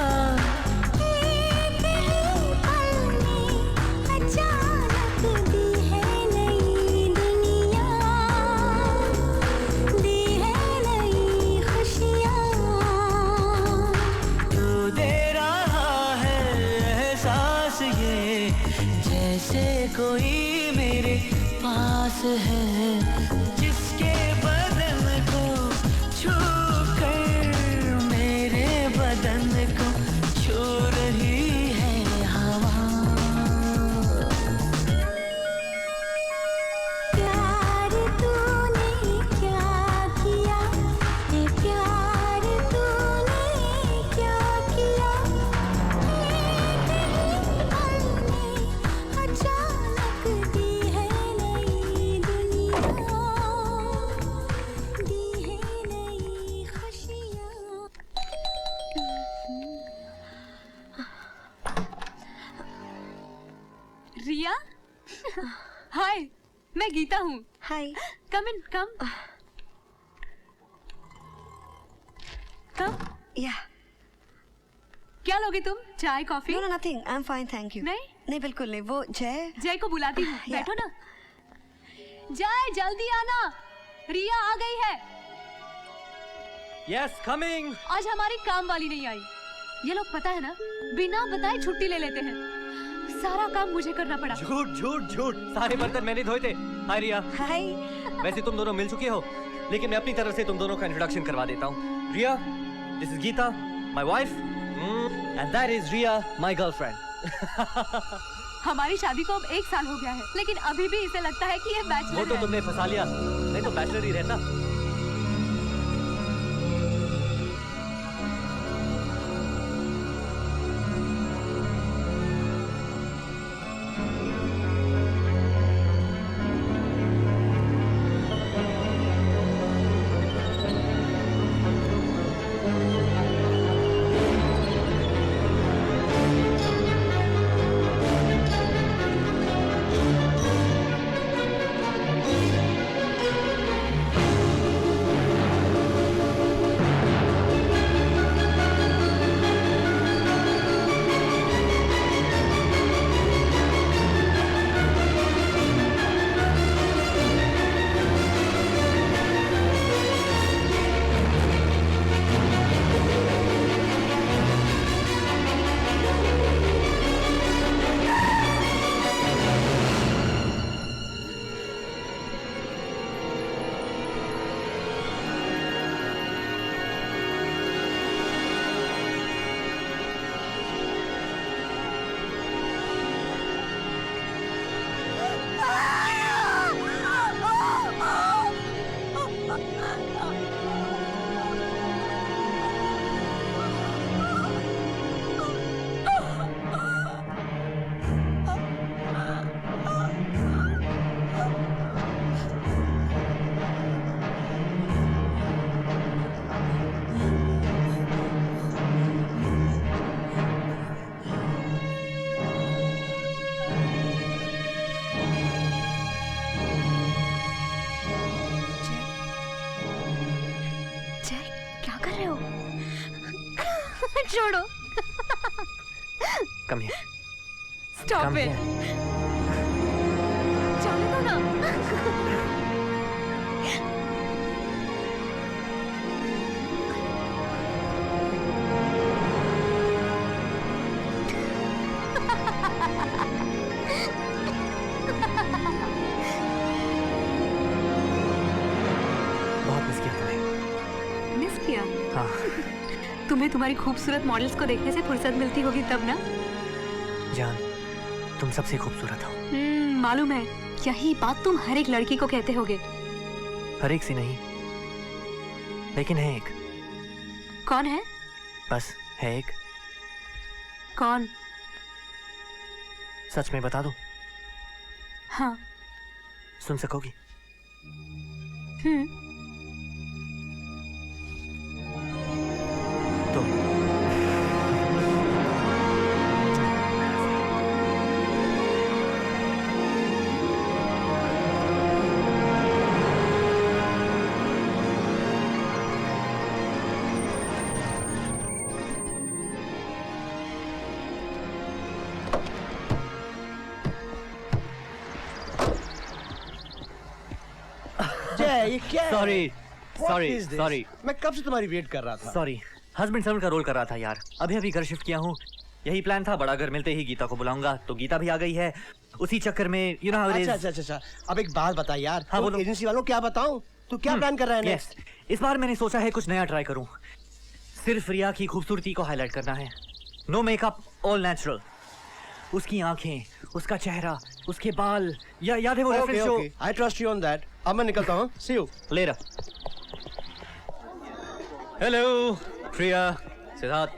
कोई मेरे पास है जिसके बदन को छू कर मेरे बदन को छू रही है हवा। प्यार तूने क्या किया, ये प्यार तूने क्या किया। अचानक दी है नई दुनिया, दी है नई खुशियाँ। रिया, हाय, मैं गीता हूँ। हाय। कम इन, कम। कम। या। क्या लोगे तुम? चाय, coffee? No no nothing, I am fine, thank you. नहीं? नहीं बिल्कुल नहीं। वो जय को बुलाती हूँ, या। बैठो ना। जय, जल्दी आना, रिया आ गई है। Yes, coming. आज हमारी काम वाली नहीं आई। ये लोग पता है ना, बिना बताए छुट्टी ले लेते हैं। सारा काम मुझे करना पड़ा। झूठ झूठ झूठ, सारे बर्तन मैंने धोए थे। हाय रिया। हाय। वैसे तुम दोनों मिल चुके हो, लेकिन मैं अपनी तरफ से तुम दोनों का इंट्रोडक्शन करवा देता हूँ। Riya, this is Geeta, my wife, and that is Riya, my girlfriend. हमारी शादी को अब 1 साल हो गया है, लेकिन अभी भी इसे लगता है कि ये बैचलर वो तो है। तुमने फंसा लिया, नहीं तो बैचलर ही रहता। छोड़ो। Come here. Stop Come it. here. जाने दो ना। बहुत मिस किया तुम्हें। मिस किया? हाँ। तुम्हें तुम्हारी खूबसूरत मॉडल्स को देखने से फुर्सत मिलती होगी तब ना? जान, तुम सबसे खूबसूरत हो। मालूम है, यही बात तुम हर एक लड़की को कहते होगे। हर एक सी नहीं, लेकिन है एक। कौन है? बस है एक। कौन? सच में बता दूं? हाँ। सुन सकोगी? तुम। है ये क्या है? Sorry What sorry is this? Sorry मैं कब से तुम्हारी वेट कर रहा था। सॉरी, हस्बैंड सर्वेंट का रोल कर रहा था यार। अभी अभी घर शिफ्ट किया हूँ। यही प्लान था, बड़ा घर मिलते ही गीता को बुलाऊंगा, तो गीता भी आ गई है। उसी चक्कर में you know how it is. अच्छा। अब एक बात बता यार। हाँ, बोलो। एजेंसी वालों क्या बताऊं? तू क्या प्लान कर रहा है नेक्स्ट? इस बार मैंने सोचा है कुछ नया ट्राई करूं। सिर्फ रिया की खूबसूरती को हाईलाइट करना है। No makeup, all natural. उसकी आंखें, उसका चेहरा, उसके बाल, याद है वो रेफरेंस जो। I trust you on that. अब मैं निकलता हूँ। See you later. Hello Priya, Siddharth.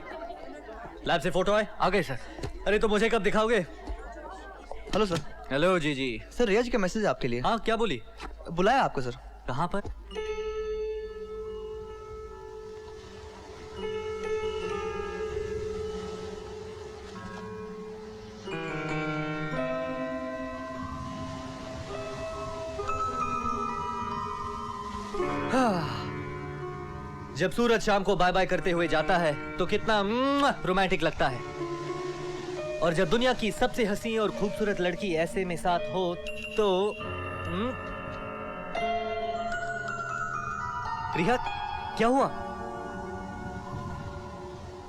Lab से फोटो आए? आ गए सर। अरे तो मुझे कब दिखाओगे? Hello sir. हेलो जी जी। सर रिया जी का मैसेज है आपके लिए। हाँ, क्या बोली? बुलाया आपको सर। कहाँ पर? जब सूरज शाम को बाय बाय करते हुए जाता है तो कितना रोमांटिक लगता है। और जब दुनिया की सबसे हसीन और खूबसूरत लड़की ऐसे में साथ हो तो रिया, क्या हुआ?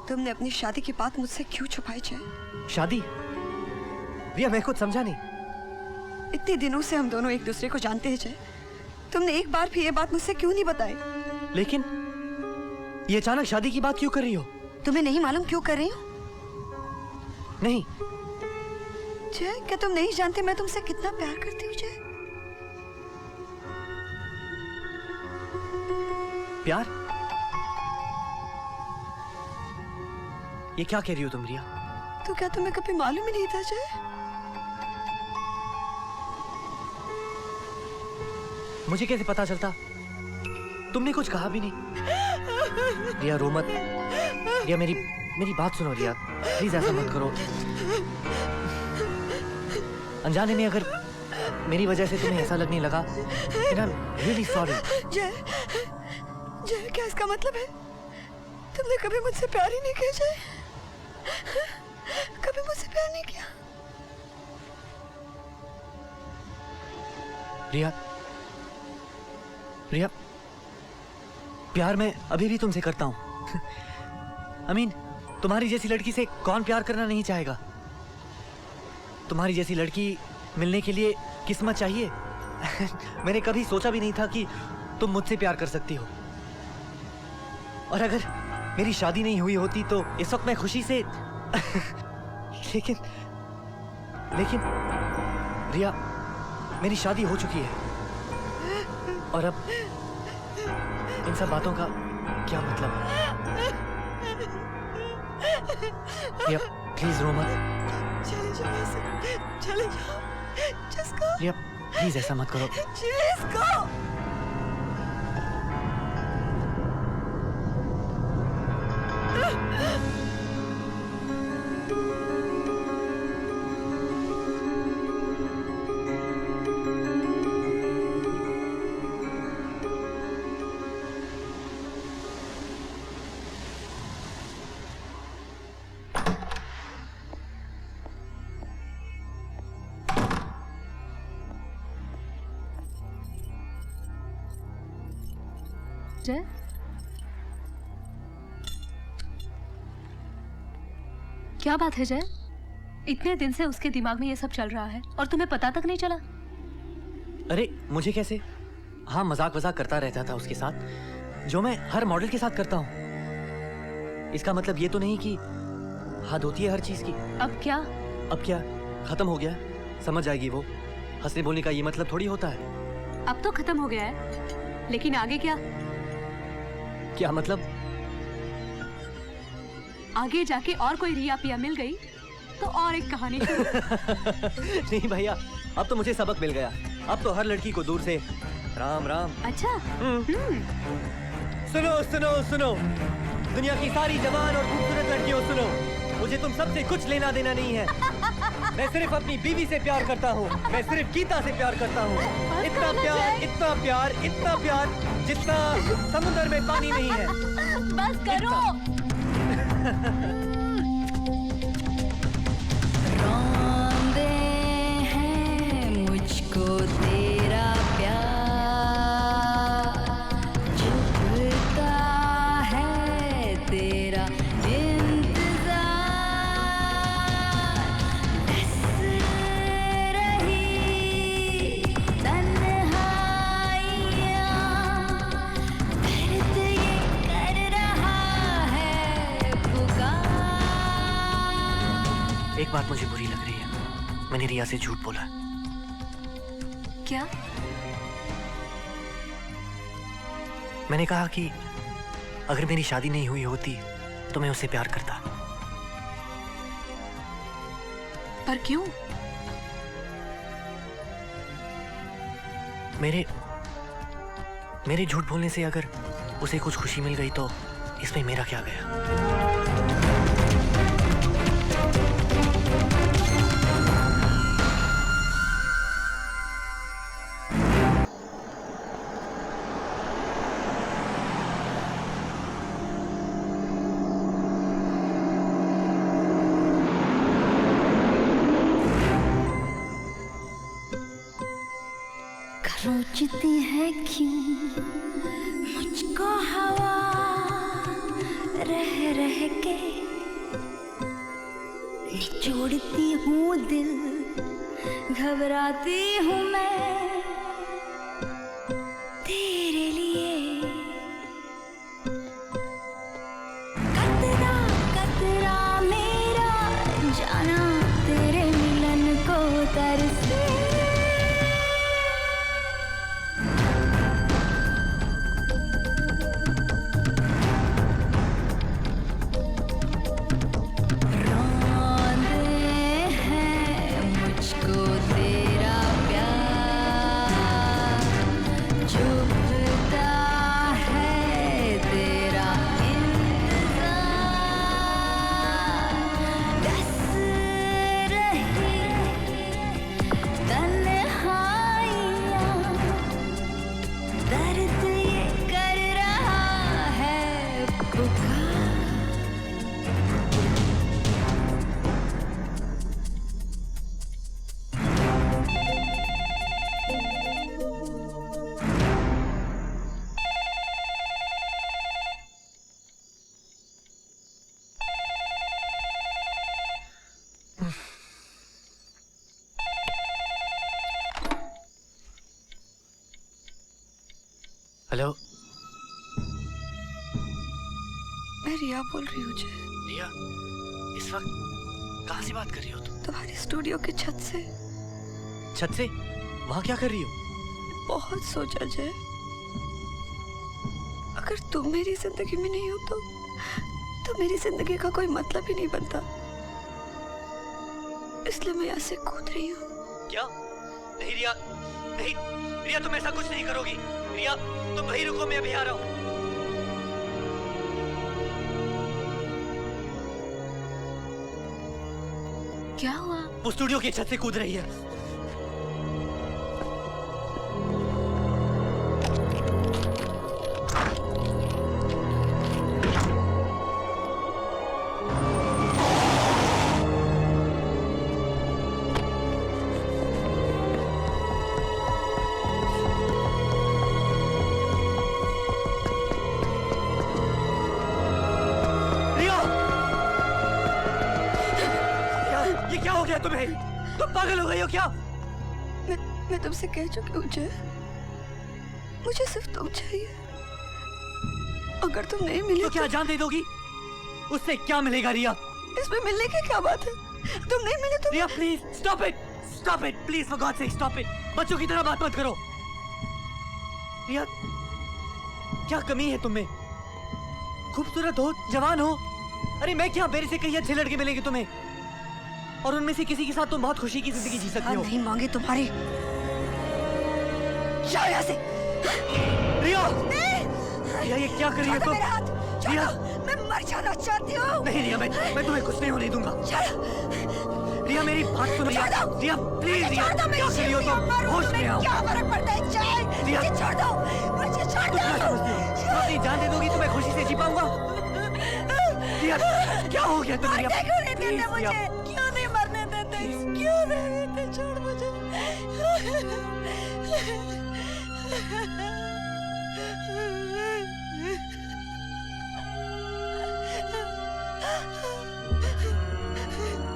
तुमने अपनी शादी की बात मुझसे क्यों छुपाई जय? शादी? रिया, मैं कुछ समझा नहीं। इतने दिनों से हम दोनों एक दूसरे को जानते हैं जय। तुमने एक बार भी ये बात मुझसे क्यों नहीं बताई? लेकिन ये अचानक शादी की बात क्यों कर रही हो? तुम्हें नहीं मालूम क्यों कर रही हूँ? नहीं जय, क्या तुम नहीं जानते मैं तुमसे कितना प्यार करती हूँ जय? प्यार? ये क्या कह रही हो तुम रिया? तो क्या तुम्हें कभी मालूम ही नहीं था जय? मुझे कैसे पता चलता? तुमने कुछ कहा भी नहीं। रिया रो मत। रिया मेरी बात सुनो रिया, प्लीज ऐसा मत करो। अनजाने में अगर मेरी वजह से तुम्हें ऐसा लगने लगा, then I'm really sorry। जय, क्या इसका मतलब है? तुमने कभी मुझसे प्यार ही नहीं किया जय? कभी मुझसे प्यार नहीं किया? रिया, प्यार मैं अभी भी तुमसे करता हूँ। I mean, तुम्हारी जैसी लड़की से कौन प्यार करना नहीं चाहेगा? तुम्हारी जैसी लड़की मिलने के लिए किस्मत चाहिए। मैंने कभी सोचा भी नहीं था कि तुम मुझसे प्यार कर सकती हो। और अगर मेरी शादी नहीं हुई होती तो इस वक्त मैं खुशी से लेकिन रिया, मेरी शादी हो चुकी है और अब इन सब बातों का क्या मतलब? रिया, प्लीज रो मत। चले जाओ। Just go। रिया, प्लीज ऐसा मत करो। Just go। जय, क्या बात है जय? इतने दिन से उसके दिमाग में ये सब चल रहा है और तुम्हें पता तक नहीं चला? अरे मुझे कैसे? हाँ, मजाक करता रहता था उसके साथ, जो मैं हर मॉडल के साथ करता हूँ। इसका मतलब ये तो नहीं कि हद होती है हर चीज की। अब क्या? अब क्या? खत्म हो गया, समझ जाएगी वो। हंसने बोलने का ये मतलब थोड़ी होता है। अब तो खत्म हो गया है, लेकिन आगे क्या? क्या मतलब? आगे जाके और कोई रिया पिया मिल गई तो और एक कहानी शुरू। नहीं भैया, अब तो मुझे सबक मिल गया। अब तो हर लड़की को दूर से राम राम। अच्छा। सुनो सुनो सुनो, दुनिया की सारी जवान और खूबसूरत लड़कियों सुनो, मुझे तुम सबसे कुछ लेना देना नहीं है। मैं सिर्फ अपनी बीवी से प्यार करता हूँ। मैं सिर्फ गीता से प्यार करता हूँ। इतना प्यार, इतना प्यार, इतना प्यार जितना समुद्र में पानी नहीं है। बस करो। रौंदे हैं मुझको तेरा प्यार, बात मुझे बुरी लग रही है। मैंने रिया से झूठ बोला। क्या? मैंने कहा कि अगर मेरी शादी नहीं हुई होती तो मैं उससे प्यार करता। पर क्यों? मेरे झूठ बोलने से अगर उसे कुछ खुशी मिल गई तो इसमें मेरा क्या गया? खरोंचती है क्यों मुझको हवा, रह रह के निचोड़ती हूँ दिल, घबराती हूँ मैं तेरे लिए। कतरा कतरा मेरा जाना तेरे मिलन को तरसे। हेलो, मैं रिया बोल रही हूँ। रिया, इस वक्त कहाँ से बात कर रही हो तुम? तुम्हारे स्टूडियो की छत से। छत से? वहाँ क्या कर रही हो? बहुत सोचा जय, अगर तुम मेरी जिंदगी में नहीं हो तो मेरी जिंदगी का कोई मतलब ही नहीं बनता। इसलिए मैं यहाँ से कूद रही हूँ। क्या? नहीं रिया, नहीं रिया, तुम ऐसा कुछ नहीं करोगी। रिया, तुम वहीं रुको, मैं अभी आ रहा हूँ। क्या हुआ? वो स्टूडियो की छत से कूद रही है। तुम्हें, तुम पागल हो गई हो क्या? मैं तुमसे कह चुकी हूँ जय, मुझे सिर्फ तुम चाहिए। अगर तुम नहीं मिले तो क्या जान दे दोगी? उससे क्या मिलेगा रिया? इसमें मिलने की क्या बात है? तुम नहीं मिले तो Riya please stop it, please for God sake stop it. बच्चों की तरह बात मत करो। रिया, क्या कमी है तुम्हें? खूबसूरत हो, जवान हो। अरे मैं क्या, मेरे से कई अच्छे लड़के मिलेंगे तुम्हें, और उनमें से किसी के साथ तुम बहुत खुशी की जिंदगी जी सकते हो। नहीं मांगे तुम्हारी। जाओ यहाँ से। रिया, रिया ये क्या कर रही है तुम? रिया, मैं मर जाना चाहती हूँ। नहीं रिया, मैं तुम्हें कुछ नहीं होने दूंगा। रिया मेरी बात सुनो। रिया प्लीज, रिया क्या कर रही हो तुम? होश में आओ। क्या फर्क पड़ता है? रिया छोड़ दो, मुझे छोड़ दो। तुम अपनी जान दे दोगी तो मैं खुशी से जी पाऊंगा। रिया क्या हो गया तुम्हें? रिया प्लीज, रिया क्यों नहीं मरने देते? क्यों नहीं देते? छोड़ मुझे।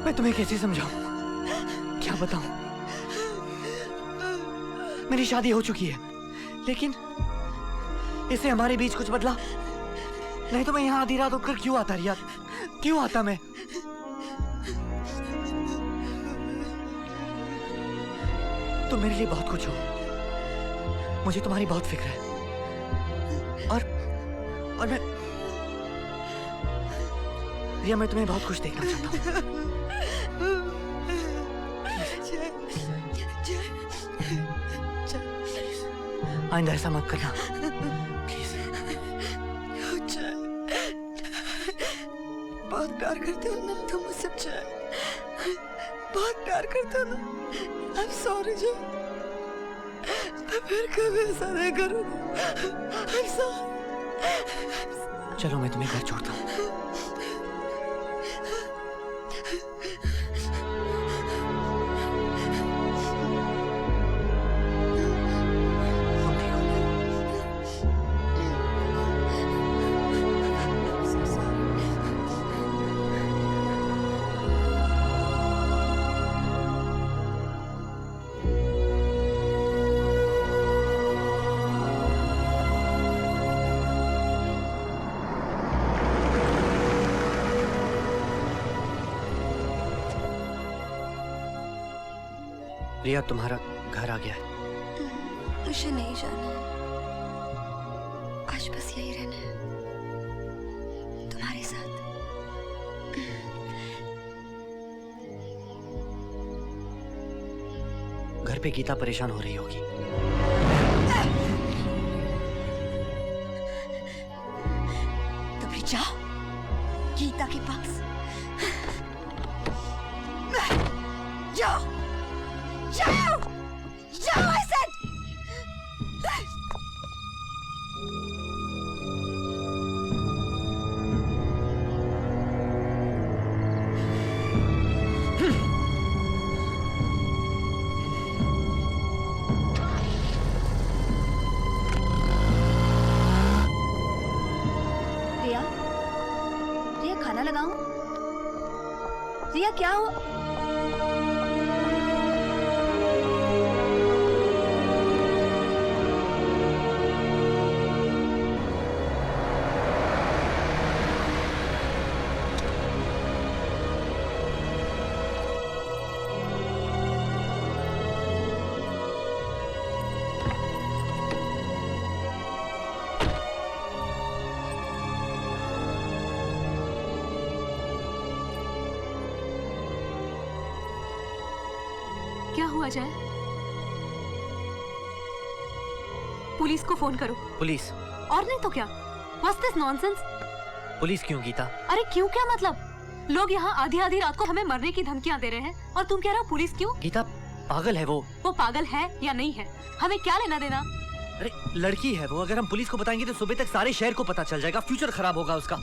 मैं तुम्हें कैसे समझाऊं? क्या बताऊं? मेरी शादी हो चुकी है, लेकिन इससे हमारे बीच कुछ बदला नहीं। तो मैं यहाँ आधी रात उठकर क्यों आता रिया? क्यों आता मैं? तुम मेरे लिए बहुत कुछ हो, मुझे तुम्हारी बहुत फिक्र है। और मैं रिया, मैं तुम्हें बहुत खुश देखना चाहता हूँ। आइंदा ऐसा मत करना प्लीज। बहुत प्यार करते हो ना तुम मुझसे, बहुत प्यार करते हो ना। I'm sorry जय, मैं फिर कभी ऐसा नहीं करूँगी। I'm sorry। चलो मैं तुम्हें घर छोड़ता हूँ। रिया, तुम्हारा घर आ गया है। मुझे नहीं जाना है, आज बस यही रहना है तुम्हारे साथ। घर पे गीता परेशान हो रही होगी। तो फिर जाओ गीता के पास, जाओ जाओ जाओ। I said रिया, रिया खाना लगाऊं? रिया क्या हो? क्या हुआ जय? पुलिस को फोन करो। पुलिस? और नहीं तो क्या? What's this nonsense? पुलिस क्यों गीता? अरे क्यों क्या मतलब? लोग यहाँ आधी आधी रात को हमें मरने की धमकियाँ दे रहे हैं और तुम कह रहे हो पुलिस क्यों? गीता पागल है वो। वो पागल है या नहीं है, हमें क्या लेना देना? अरे लड़की है वो, अगर हम पुलिस को बताएंगे तो सुबह तक सारे शहर को पता चल जाएगा, फ्यूचर खराब होगा उसका।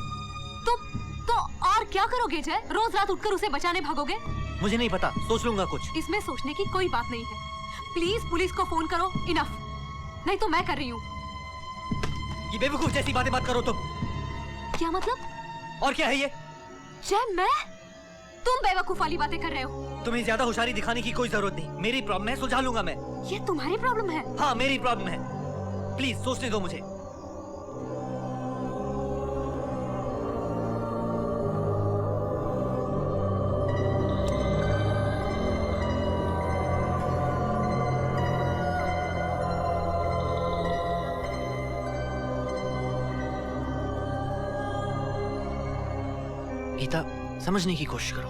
तो और क्या करोगे जय? रोज रात उठकर उसे बचाने भागोगे? मुझे नहीं पता, सोच लूंगा कुछ। इसमें सोचने की कोई बात नहीं है। प्लीज पुलिस को फोन करो, इनफ। नहीं तो मैं कर रही हूँ। ये बेवकूफ जैसी बातें मत करो तुम। क्या मतलब? और क्या है ये? जय मैं? तुम बेवकूफ वाली बातें कर रहे हो। तुम्हें ज्यादा होशियारी दिखाने की कोई जरूरत नहीं। मेरी प्रॉब्लम है, सुलझा लूंगा मैं। ये तुम्हारी प्रॉब्लम है? हाँ मेरी प्रॉब्लम है। प्लीज सोचने दो मुझे। गीता समझने की कोशिश करो।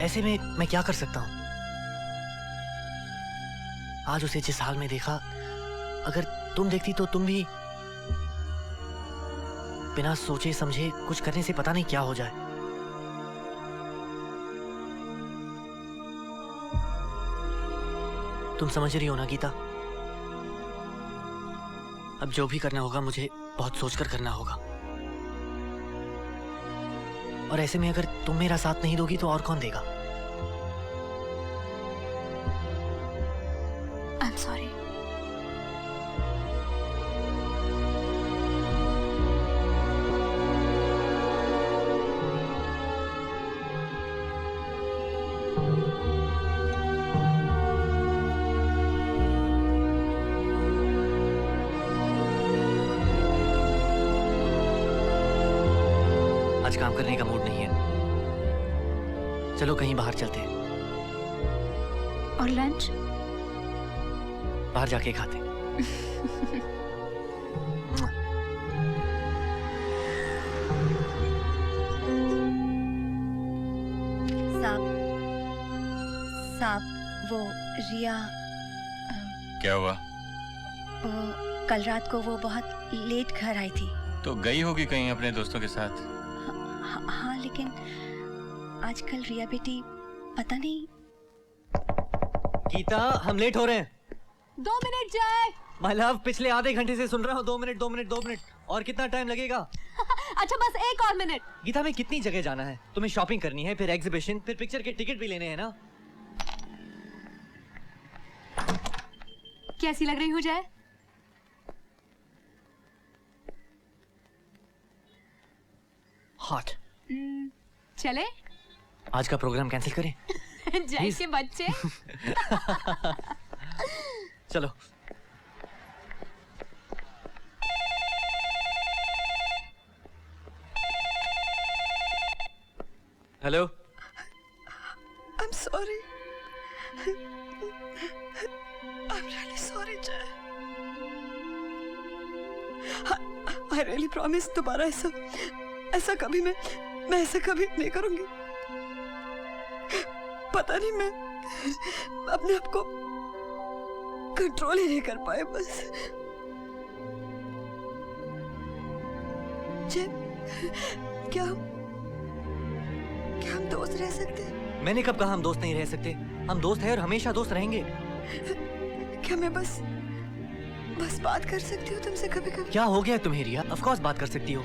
ऐसे में मैं क्या कर सकता हूं? आज उसे जिस हाल में देखा, अगर तुम देखती तो तुम भी बिना सोचे समझे कुछ करने से पता नहीं क्या हो जाए। तुम समझ रही हो ना गीता? अब जो भी करना होगा मुझे बहुत सोचकर करना होगा। और ऐसे में अगर तुम मेरा साथ नहीं दोगी तो और कौन देगा? I'm sorry. आज काम करने का मूड नहीं है। चलो कहीं बाहर चलते हैं। और लंच? बाहर जाके खाते। साहब, वो रिया क्या हुआ? कल रात को वो बहुत लेट घर आई थी। तो गई होगी कहीं अपने दोस्तों के साथ। हाँ, लेकिन आजकल रिया बेटी पता नहीं। गीता, हम लेट हो रहे हैं। 2 मिनट जय। माय लव, पिछले आधे घंटे से सुन रहा हूँ 2 मिनट 2 मिनट 2 मिनट। और कितना टाइम लगेगा? अच्छा, बस 1 और मिनट। गीता, हमें कितनी जगह जाना है? तुम्हें शॉपिंग करनी है, फिर एग्जीबिशन, फिर पिक्चर के टिकट भी लेने हैं ना। कैसी लग रही हूँ जय? हॉट। चले? आज का प्रोग्राम कैंसिल करें? जय के बच्चे। चलो। Hello. I'm sorry. I'm really sorry, Jay. I really promise दोबारा ऐसा कभी मैं ऐसा कभी नहीं करूंगी। पता नहीं, मैं अपने आप को कंट्रोल ही नहीं कर पाए बस। जय, क्या हम दोस्त रह सकते हैं? मैंने कब कहा हम दोस्त नहीं रह सकते? हम दोस्त हैं और हमेशा दोस्त रहेंगे। क्या मैं बस बात कर सकती हूँ तुमसे कभी कभी? क्या हो गया तुम्हें रिया? ऑफ कोर्स बात कर सकती हो।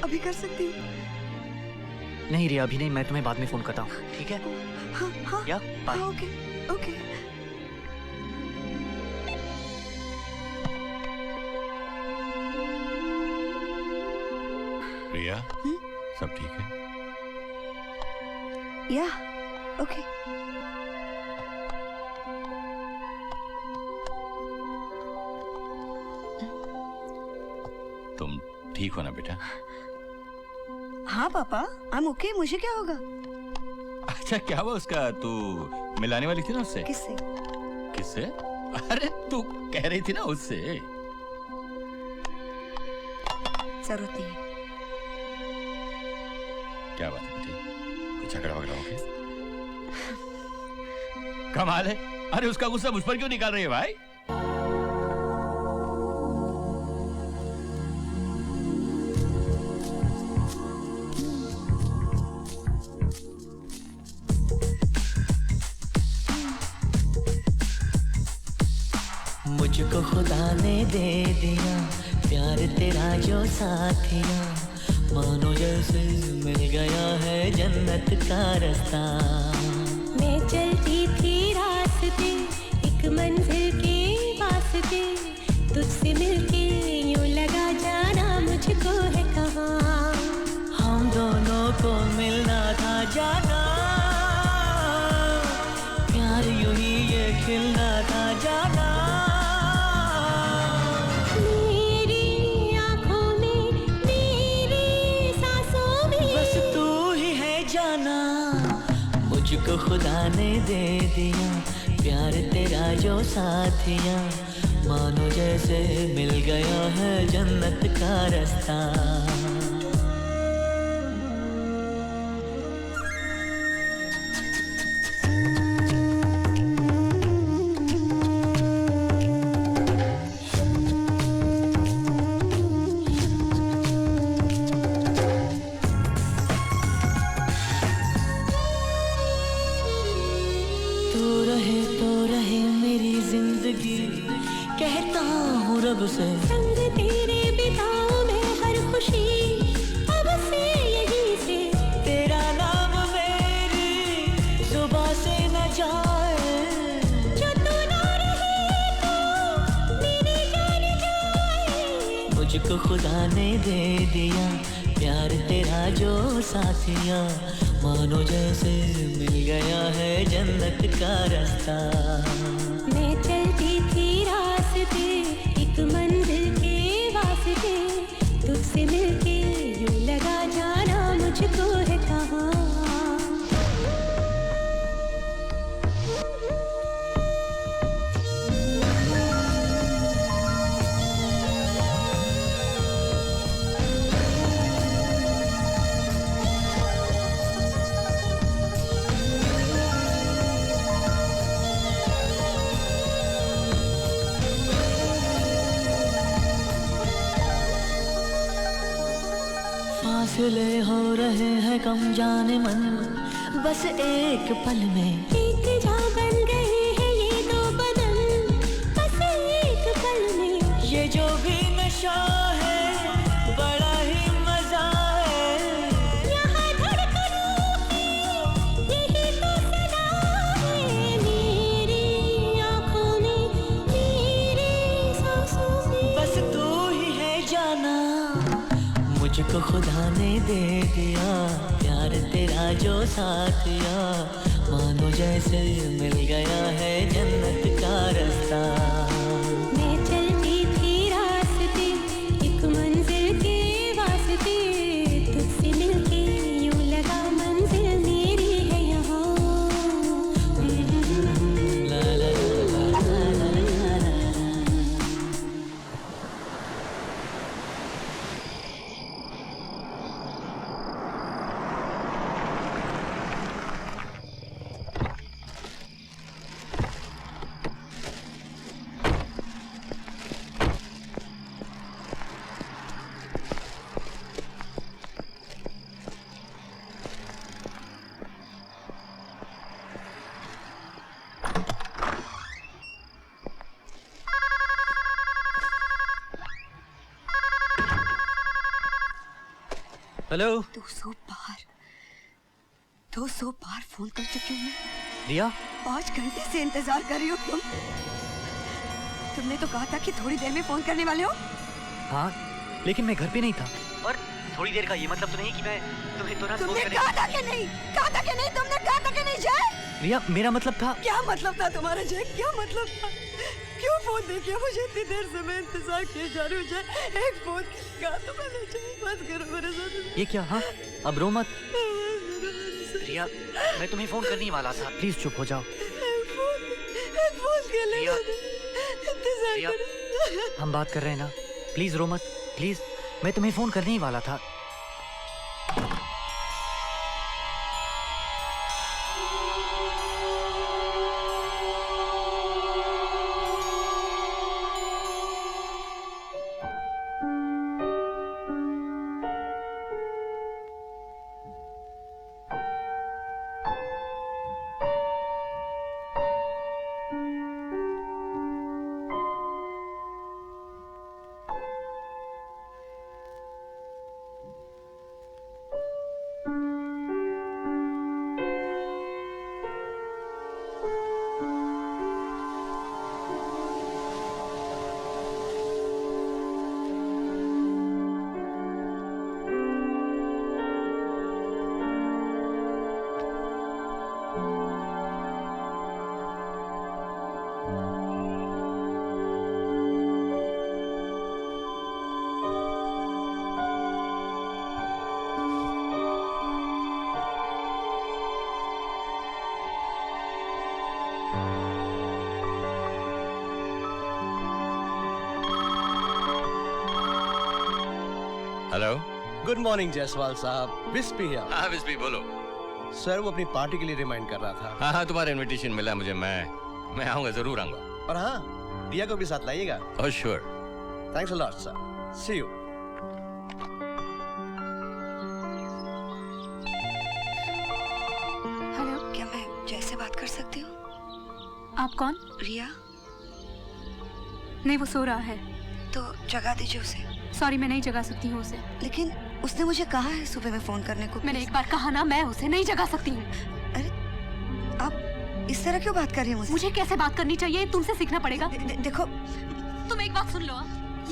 अभी कर सकती हूँ? नहीं रिया, अभी नहीं, मैं तुम्हें बाद में फोन करता हूँ, ठीक है? हाँ, या बाय। ओके। रिया, सब ठीक है? या ओके। तुम ठीक हो ना बेटा? हाँ पापा, I'm okay, मुझे क्या होगा? अच्छा, क्या हुआ उसका? तू मिलाने वाली थी ना उससे? किससे? अरे तू कह रही थी ना उससे। जरूरत नहीं है। क्या बात है बेटी? कुछ झगड़ा वगड़ा हो गया? कमाल है। अरे उसका गुस्सा मुझ पर क्यों निकाल रही है भाई? मुझको खुदा ने दे दिया प्यार तेरा जो साथिया, मानो जैसे मिल गया है जन्नत का रास्ता। मैं चलती थी रास्ते एक मंजिल के वास्ते, तुझसे मिलके यूं लगा जाना मुझको है कहाँ। हम दोनों को मिलना था जाना, प्यार यूं ही ये खिलना था जाना। मेरी आँखों में, मेरी सांसों में, बस तू ही है जाना। मुझको खुदा ने दे दिया प्यार तेरा जो साथिया, मानो जैसे मिल गया है जन्नत का रास्ता। से संग तेरे बिताऊं मैं हर खुशी, अब से यहीं से तेरा नाम मेरी जुबां से न जाए, जो तू ना रहे तो मेरी जान जाए। मुझको खुदा ने दे दिया प्यार तेरा जो साथिया, मानो जैसे मिल गया है जन्नत का रास्ता। मैं चलती थी रास्ते एक मंजिल के वास्ते, तुझसे मिलके यूं लगा जाना मुझको है कहाँ। फासले हो रहे हैं कम जाने मन, बस एक पल में एक जा बन गए हैं ये दो बदन, बस एक पल में। ये जो भी नशा है बड़ा ही मजा है, यहाँ धड़कनों की यही तो सदा है, मेरी आँखों में, मेरी सांसों में। बस तू ही है जाना, मुझको खुदा ने दे दिया प्यार तेरा जो साथ दिया, मानो जैसे मिल गया है जन्नत का रास्ता। मैं चलती थी रास्ते एक मंजिल के वास्ते, तुझसे मिलके यूं लगा मंजिल मेरी है यहाँ। ला ला ला ला ला ला ला। हेलो 200 बार फोन कर चुकी हूँ मैं। रिया, 5 घंटे से इंतजार कर रही हो तुम। तुमने तो कहा था कि थोड़ी देर में फोन करने वाले हो। हाँ लेकिन मैं घर पे नहीं था। और थोड़ी देर का ये मतलब तो नहीं कि मैं तुम्हें तुरंत फोन तुमने करने। कहा था कि नहीं? कहा था कि नहीं? तुमने कहा था कि नहीं जय? रिया मेरा मतलब था। क्या मतलब था तुम्हारा जय? क्या मतलब था? क्यों फोन नहीं किया मुझे? इतनी देर से मैं इंतजार किए जा रही हूँ जय। एक फोन कहा तो मैंने जय। बस करो मेरे साथ। ये क्या? हाँ अब रो मत। रिया मैं तुम्हें फोन करने ही वाला था, प्लीज चुप हो जाओ। फोन के लिए इंतजार रिया, करो। हम बात कर रहे हैं ना, प्लीज रो मत प्लीज। मैं तुम्हें फोन करने ही वाला था। हेलो। गुड मॉर्निंग जायसवाल साहब। विस्पी है। हाँ विस्पी बोलो। सर वो अपनी पार्टी के लिए रिमाइंड कर रहा था। हाँ तुम्हारा इनविटेशन मिला मुझे। मैं आऊंगा, जरूर आऊंगा। और हाँ रिया को भी साथ लाइएगा। Oh sure. Thanks a lot sir. See you. Hello, क्या मैं जय से बात कर सकती हूँ? आप कौन? रिया। नहीं वो सो रहा है। तो जगा दीजिए उसे। सॉरी मैं नहीं जगा सकती हूँ उसे। लेकिन उसने मुझे कहा है सुबह में फोन करने को। मैंने एक बार कहा ना, मैं उसे नहीं जगा सकती हूँ। अरे आप इस तरह क्यों बात कर रही हैं मुझसे? मुझे कैसे बात करनी चाहिए तुमसे सीखना पड़ेगा। देखो तुम एक बात सुन लो,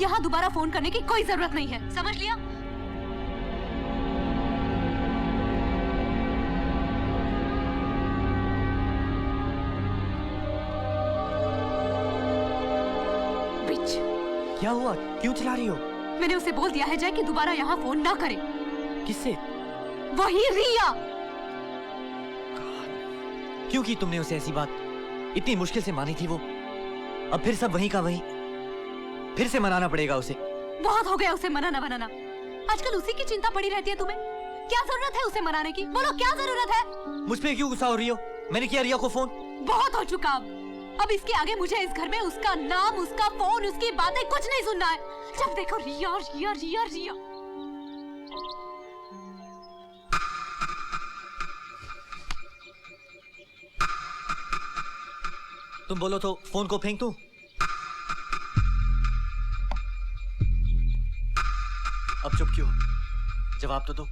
यहाँ दोबारा फोन करने की कोई जरूरत नहीं है, समझ लिया? क्या हुआ? क्यों चला रही हो? मैंने उसे बोल दिया है जय कि दोबारा यहाँ फोन ना करे। किससे? वही रिया। क्यों की तुमने उसे ऐसी बात? इतनी मुश्किल से मानी थी वो, अब फिर सब वहीं का वहीं। फिर से मनाना पड़ेगा उसे। बहुत हो गया उसे मनाना बनाना। आजकल उसी की चिंता पड़ी रहती है तुम्हें। क्या जरूरत है उसे मनाने की? बोलो क्या जरूरत है? मुझ पे क्यों गुस्सा हो रही हो? मैंने किया रिया को फोन। बहुत हो चुका अब इसके आगे मुझे इस घर में उसका नाम, उसका फोन, उसकी बातें कुछ नहीं सुनना है। जब देखो रिया रिया रिया रिया। तुम बोलो तो फोन को फेंक दूं? अब चुप क्यों? जवाब तो दो।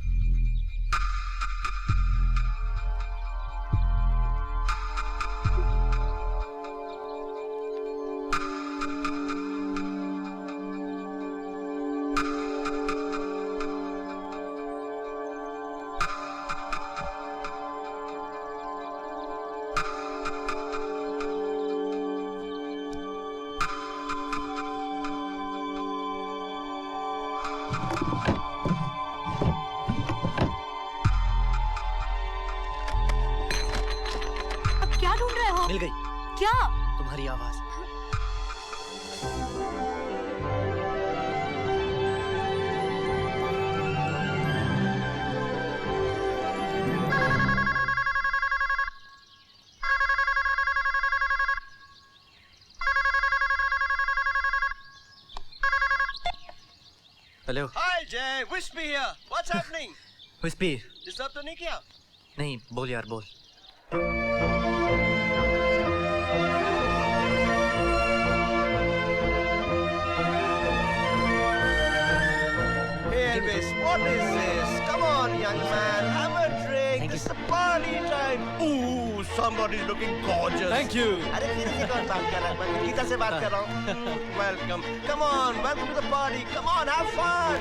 मिल गई। क्या? तुम्हारी आवाज। Hello. Hi Jay, Wispy here. What's happening? Wispy. Disturb तो नहीं किया? नहीं, बोल यार बोल। Hey Elvis, what is this? Come on, young man, have a drink. It's the party time. Ooh, somebody's looking gorgeous. Thank you. अरे फिर से कौन बात कर रहा है? मैं गीता से बात कर रहा हूँ. Welcome. Come on, welcome to the party. Come on, have fun.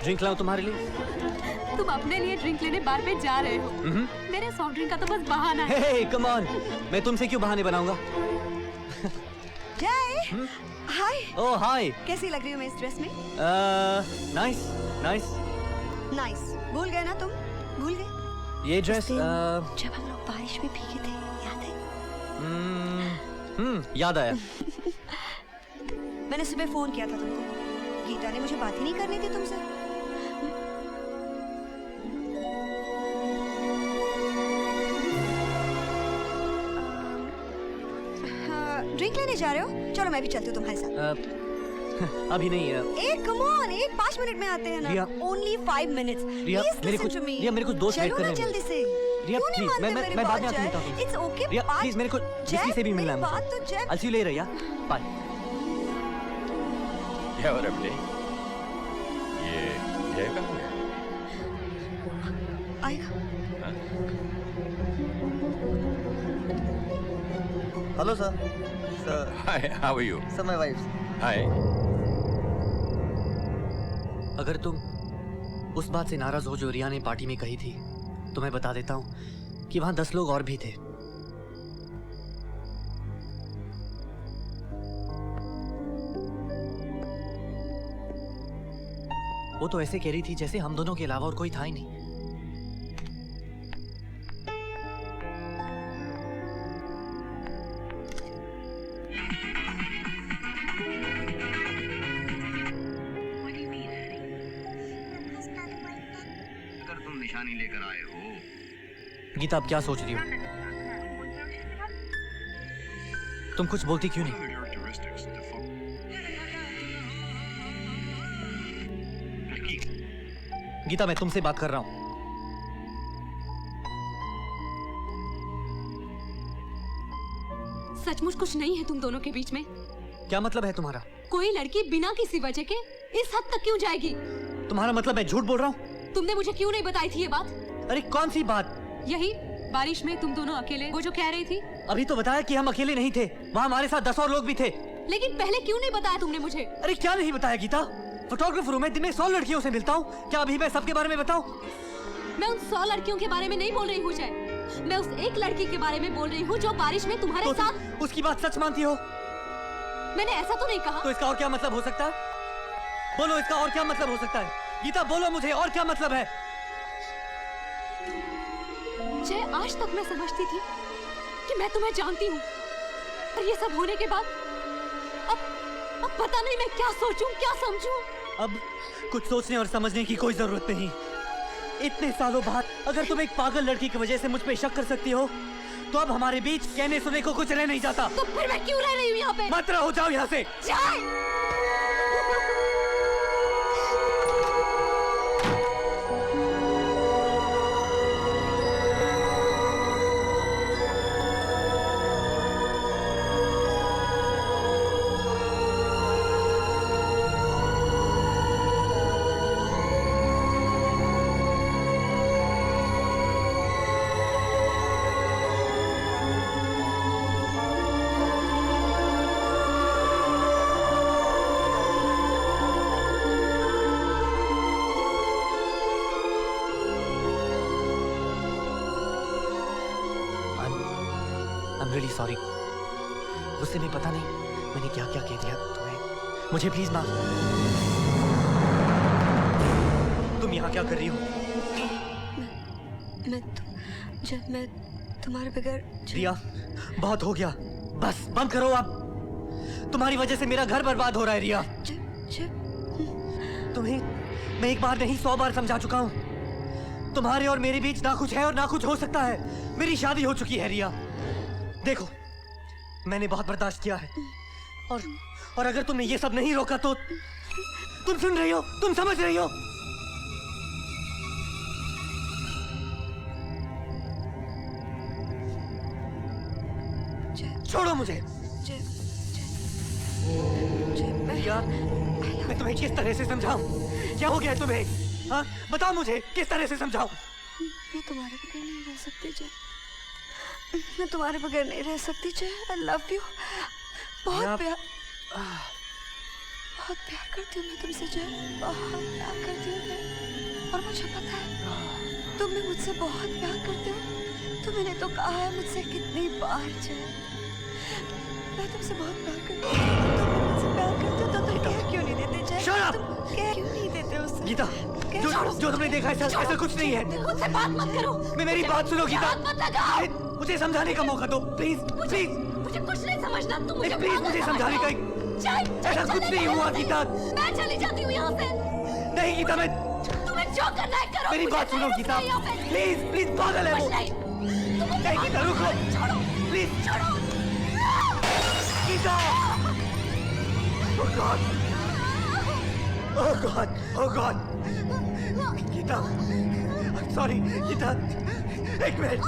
Drink लाओ तुम्हारे लिए। तुम अपने लिए ड्रिंक लेने बार पे जा रहे हो। मेरे सॉफ्ट ड्रिंक का तो बस बहाना है। हे कम ऑन, मैं तुमसे क्यों बहाने बनाऊंगा? जय, हाय। ओह हाय। कैसी लग रही हूँ मैं इस ड्रेस में? Nice nice. नाइस। भूल गए ना तुम? भूल गए? ये ड्रेस जब हम लोग बारिश में भीगे थे, याद है? याद आया। मैंने सुबह फोन किया था तुमको। गीता ने मुझे बात ही नहीं करनी थी तुमसे। ड्रिंक लेने जा रहे हो? चलो मैं भी चलती हूँ तुम्हारे साथ। अभी नहीं है। कम ऑन, 5 मिनट में आते हैं ना। रिया, ओनली 5 मिनट्स। रिया, मेरे को दोस्त वेट कर रहे हैं। जल्दी से। रिया प्लीज, मैं बाद में आके मिलता हूँ। It's okay. रिया प्लीज, मेरे को किसी से भी मिलना है। बात तो जय। I'll see you later, yeah? Bye. क्या हो रहा है? ये जय कहाँ है? आएगा। Hello sir. Sir. Hi, how are you? Sir my wife. Hi. अगर तुम उस बात से नाराज हो जो रिया ने पार्टी में कही थी, तो मैं बता देता हूँ कि वहां 10 लोग और भी थे। वो तो ऐसे कह रही थी जैसे हम दोनों के अलावा और कोई था ही नहीं। निशानी लेकर आए हो। गीता, अब क्या सोच रही हो? तुम कुछ बोलती क्यों नहीं? गीता, मैं तुमसे बात कर रहा हूं। सचमुच कुछ नहीं है तुम दोनों के बीच में? क्या मतलब है तुम्हारा? कोई लड़की बिना किसी वजह के इस हद तक क्यों जाएगी? तुम्हारा मतलब मैं झूठ बोल रहा हूँ? तुमने मुझे क्यों नहीं बताई थी ये बात? अरे कौन सी बात? यही बारिश में तुम दोनों अकेले, वो जो कह रही थी। अभी तो बताया कि हम अकेले नहीं थे, वहाँ हमारे साथ 10 और लोग भी थे। लेकिन पहले क्यों नहीं बताया तुमने मुझे? अरे क्या नहीं बताया गीता? फोटोग्राफर हूँ मैं, दिन में 100 लड़कियों से मिलता हूँ। क्या अभी मैं सबके बारे में बताऊँ? मैं उन 100 लड़कियों के बारे में नहीं बोल रही हूँ जय। मैं उस एक लड़की के बारे में बोल रही हूँ जो बारिश में तुम्हारे साथ। उसकी बात सच मानती हो? मैंने ऐसा तो नहीं कहा। तो इसका और क्या मतलब हो सकता है? बोलो, इसका और क्या मतलब हो सकता है? गीता बोलो मुझे, और क्या मतलब है? जय, आज तक मैं समझती थी कि मैं तुम्हें जानती हूँ, और ये सब होने के बाद अब पता नहीं मैं क्या सोचूं, क्या समझूं। अब कुछ सोचने और समझने की कोई जरूरत नहीं। इतने सालों बाद अगर तुम एक पागल लड़की की वजह से मुझ पे शक कर सकती हो, तो अब हमारे बीच कहने सुनने को कुछ रह नहीं जाता। तो फिर मैं क्यों रह रही हूँ यहाँ पे? मत रहो, जाओ यहाँ से। I'm really sorry. गुस्से में पता नहीं मैंने क्या क्या कह दिया तुम्हें। मुझे प्लीज माफ। तुम यहाँ क्या कर रही हो? मैं तुम्हारे बगैर। रिया, बहुत हो गया, बस बंद करो आप। तुम्हारी वजह से मेरा घर बर्बाद हो रहा है रिया। तुम्हें मैं एक बार नहीं 100 बार समझा चुका हूं। तुम्हारे और मेरे बीच ना कुछ है और ना कुछ हो सकता है। मेरी शादी हो चुकी है रिया। देखो, मैंने बहुत बर्दाश्त किया है और अगर तुमने ये सब नहीं रोका तो तुम सुन रही हो, तुम समझ रही हो। छोड़ो मुझे। यार, मैं तुम्हें किस तरह से समझाऊं? क्या हो गया तुम्हें? हाँ, बताओ मुझे किस तरह से समझाऊं? मैं तुम्हारे बगैर नहीं रह सकती जय। मैं तुम्हारे बगैर नहीं रह सकती जय। I love you। बहुत प्यार करती हूँ मैं तुमसे जय। बहुत प्यार करती हूँ मैं। और मुझे पता है तुम भी मुझसे बहुत प्यार करते हो। तुमने तो कहा है मुझसे कितनी बार जय। मैं तुमसे बहुत प्यार करती हूँ। तुम मुझसे प्यार करते हो तो तुम कह क्यों नहीं देते जय? तुम कह क्यों नहीं देते उससे? गीता, जो तुमने देखा है ऐसा कुछ नहीं है। मुझसे बात मत करो। मेरी बात सुनो गीता। मत लगाओ। मुझे समझाने का मौका दो प्लीज। प्लीज मुझे कुछ नहीं समझना। तुम मुझे प्लीज मुझे समझाने का। ऐसा कुछ नहीं हुआ गीता। मैं चली जाती हूँ यहाँ से। नहीं गीता, मैं तुम्हें जो करना है करो। मेरी बात सुनो गीता। प्लीज प्लीज, पागल है वो। नहीं गीता, रुको प्लीज। छोड़ो Gita. Oh God, oh God, oh God। Gita, I'm sorry Geeta. एक minute.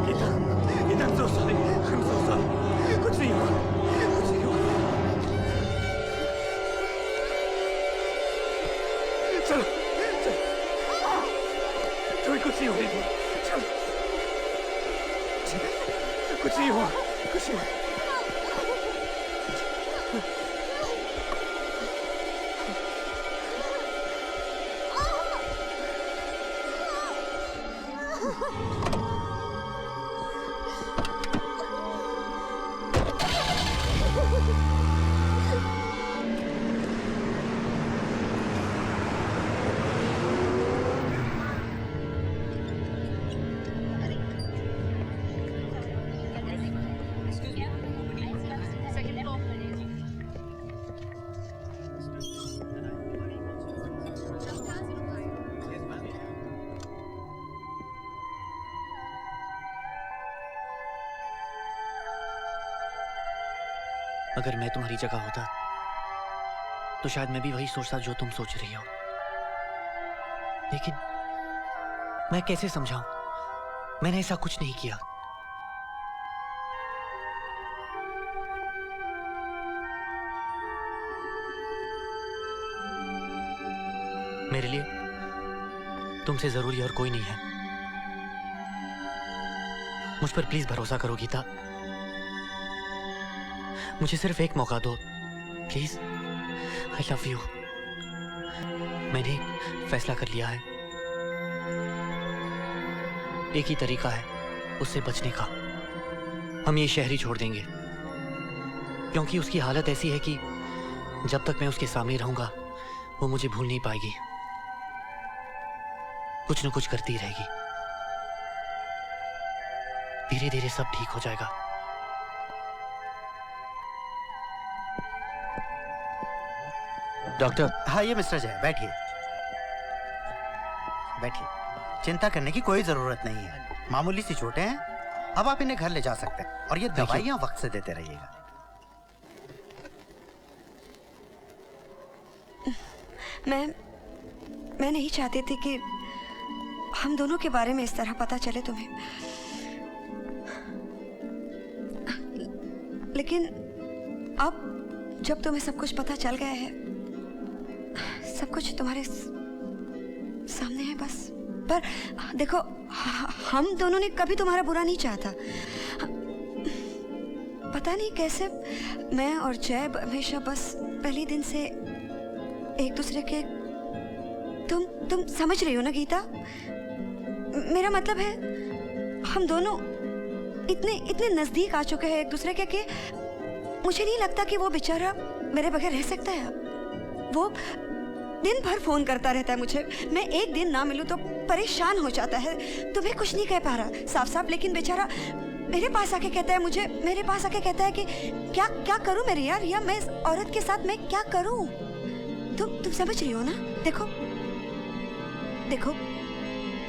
Geeta, I'm so sorry, I'm so sorry। कुछ नहीं हुआ, कुछ नहीं हुआ। चलो, तुम्हें कुछ नहीं होने दूंगा। चलो, कुछ नहीं हुआ, कुछ नहीं हुआ। अगर मैं तुम्हारी जगह होता तो शायद मैं भी वही सोचता जो तुम सोच रही हो। लेकिन मैं कैसे समझाऊं? मैंने ऐसा कुछ नहीं किया। मेरे लिए तुमसे जरूरी और कोई नहीं है। मुझ पर प्लीज भरोसा करो गीता। मुझे सिर्फ एक मौका दो प्लीज। I love you. मैंने फैसला कर लिया है। एक ही तरीका है उससे बचने का। हम ये शहर ही छोड़ देंगे, क्योंकि उसकी हालत ऐसी है कि जब तक मैं उसके सामने रहूंगा वो मुझे भूल नहीं पाएगी। कुछ न कुछ करती रहेगी। धीरे धीरे सब ठीक हो जाएगा। डॉक्टर। हाँ, ये मिस्टर जय, बैठिए बैठिए। चिंता करने की कोई जरूरत नहीं है। मामूली सी चोटें हैं। अब आप इन्हें घर ले जा सकते हैं और ये दवाइयां वक्त से देते रहिएगा। मैं नहीं चाहती थी कि हम दोनों के बारे में इस तरह पता चले तुम्हें, लेकिन अब जब तुम्हें सब कुछ पता चल गया है, सब कुछ तुम्हारे सामने है बस। पर देखो, हम दोनों ने कभी तुम्हारा बुरा नहीं चाहता। पता नहीं कैसे मैं और जय हमेशा बस पहले दिन से एक दूसरे के तुम समझ रही हो ना गीता? मेरा मतलब है हम दोनों इतने नजदीक आ चुके हैं एक दूसरे के कि मुझे नहीं लगता कि वो बेचारा मेरे बगैर रह सकता है। वो दिन भर फोन करता रहता है मुझे, मैं एक दिन ना मिलूं तो परेशान हो जाता है। तुम्हें कुछ नहीं कह पा रहा साफ साफ, लेकिन बेचारा मेरे पास आके कहता है मुझे, मेरे पास आके कहता है कि क्या करूं मैं रिया, रिया मैं इस औरत के साथ मैं क्या करूं? तुम समझ रही हो ना? देखो देखो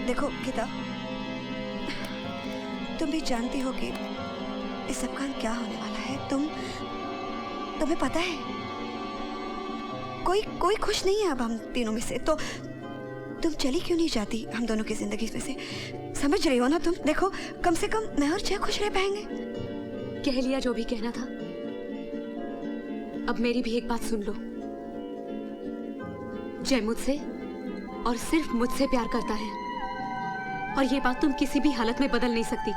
देखो गीता, तुम भी जानती हो कि इस सब का क्या होने वाला है। तुम्हें पता है कोई खुश नहीं है अब हम तीनों में से, तो तुम चली क्यों नहीं जाती हम दोनों की जिंदगी में से? समझ रही हो ना तुम? देखो कम से कम मैं और जय खुश रह पाएंगे। कह लिया जो भी कहना था, अब मेरी भी एक बात सुन लो। जय मुझसे और सिर्फ मुझसे प्यार करता है, और ये बात तुम किसी भी हालत में बदल नहीं सकती।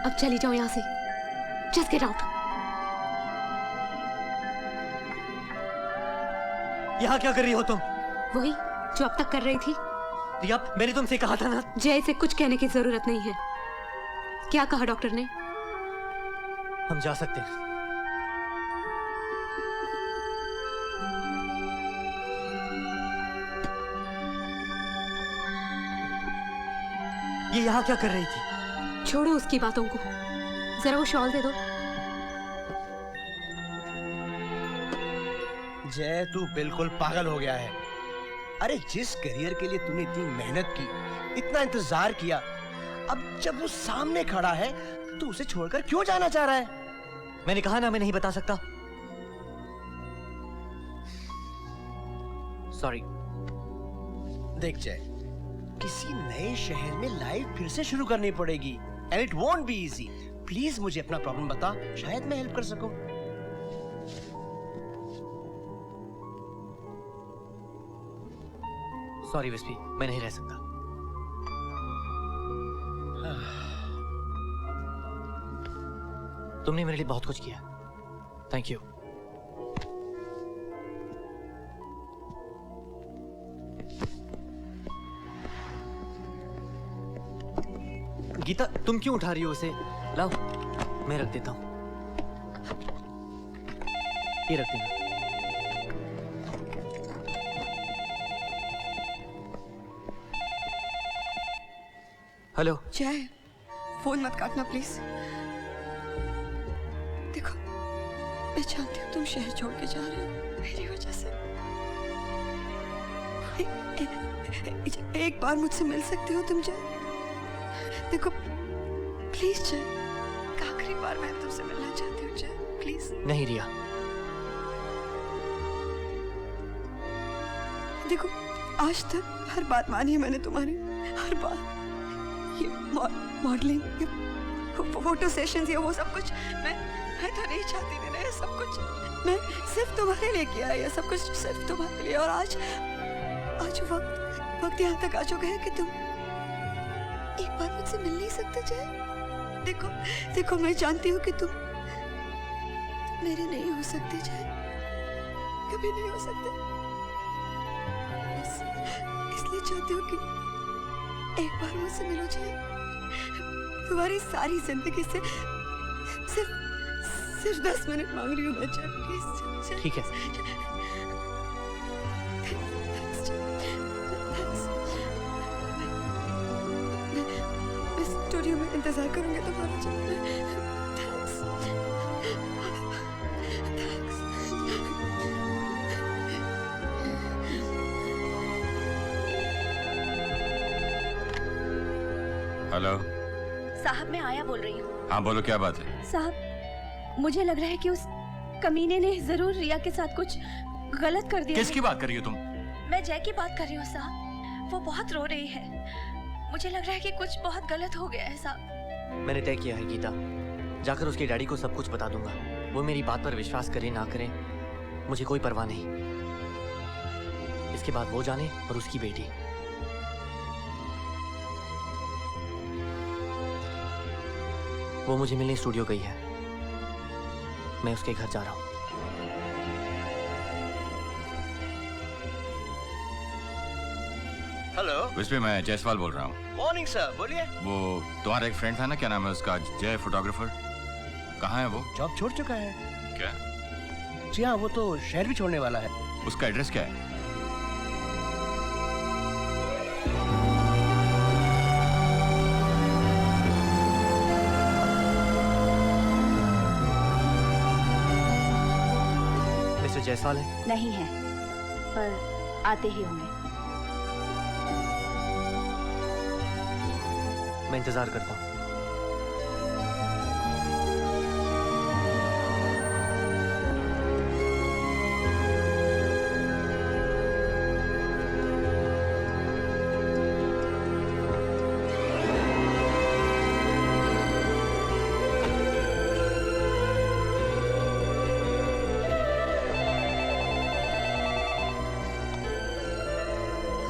अब चली जाओ यहाँ से, जस्ट गेट आउट। यहाँ क्या कर रही हो तुम? वही जो अब तक कर रही थी। रिया, मैंने तुमसे कहा था ना। जय से कुछ कहने की जरूरत नहीं है। क्या कहा डॉक्टर ने? हम जा सकते हैं। ये यहाँ क्या कर रही थी? छोड़ो उसकी बातों को, जरा वो शॉल दे दो। जय तू बिल्कुल पागल हो गया है। अरे जिस करियर के लिए तूने इतनी मेहनत की, इतना इंतजार किया, अब जब वो सामने खड़ा है तो उसे छोड़कर क्यों जाना चाह रहा है? मैंने कहा ना मैं नहीं बता सकता। सॉरी। देख जय, किसी नए शहर में लाइफ फिर से शुरू करनी पड़ेगी, and it won't be easy. Please मुझे अपना प्रॉब्लम बता, शायद मैं हेल्प कर सकूं। सॉरी विस्पी, मैं नहीं रह सकता। तुमने मेरे लिए बहुत कुछ किया, थैंक यू। गीता, तुम क्यों उठा रही हो उसे? लाओ, मैं रख देता हूं। ये रख देना। हेलो जय, फोन मत काटना प्लीज। देखो मैं जानती हूँ तुम शहर छोड़ के जा रहे हो मेरी वजह से। एक बार मुझसे मिल सकते हो तुम जय? देखो प्लीज जय, आखिरी बार मैं तुमसे मिलना चाहती हूँ जय, प्लीज। नहीं रिया। देखो आज तक हर बात मानी है मैंने तुम्हारी, हर बात। ये मॉडलिंग, ये फोटो सेशंस, ये वो सब कुछ मैं तो नहीं चाहती थी ना ये सब कुछ। मैं सिर्फ तुम्हारे लिए किया है ये सब कुछ, सिर्फ तुम्हारे लिए। और आज वक्त यहाँ तक आ चुका है कि तुम एक बार मुझसे मिल नहीं सकते जय? देखो मैं जानती हूँ कि तुम मेरे नहीं हो सकते जय, कभी नहीं हो सकते। बस इसलिए चाहती हूँ कि एक बार मुझसे मिलो जय। तुम्हारी सारी जिंदगी से सिर्फ 10 मिनट मांग रही हूँ मैं जय, प्लीज। ठीक है। मैं स्टूडियो में इंतजार करूंगी तुम्हारा जय। हेलो साहब, मैं आया बोल रही हूँ। हाँ बोलो, क्या बात है? साहब, मुझे लग रहा है कि उस कमीने ने जरूर रिया के साथ कुछ गलत कर दिया। किसकी बात कर रही हो तुम? मैं जय की बात कर रही हूँ साहब, वो बहुत रो रही है। मुझे लग रहा है कि कुछ बहुत गलत हो गया है साहब। मैंने तय किया है गीता, जाकर उसके डैडी को सब कुछ बता दूंगा। वो मेरी बात पर विश्वास करें ना करें मुझे कोई परवाह नहीं। इसके बाद वो जाने और उसकी बेटी। वो मुझे मिलने स्टूडियो गई है, मैं उसके घर जा रहा हूं। हेलो। विस्पे, मैं जायसवाल बोल रहा हूँ। मॉर्निंग सर, बोलिए। वो तुम्हारा एक फ्रेंड था ना, क्या नाम है उसका, जय फोटोग्राफर, कहाँ है वो? जॉब छोड़ चुका है। क्या? जी हाँ, वो तो शहर भी छोड़ने वाला है। उसका एड्रेस क्या है? मिस्टर जायसवाल है? नहीं है, पर आते ही होंगे। मैं इंतजार करता हूँ।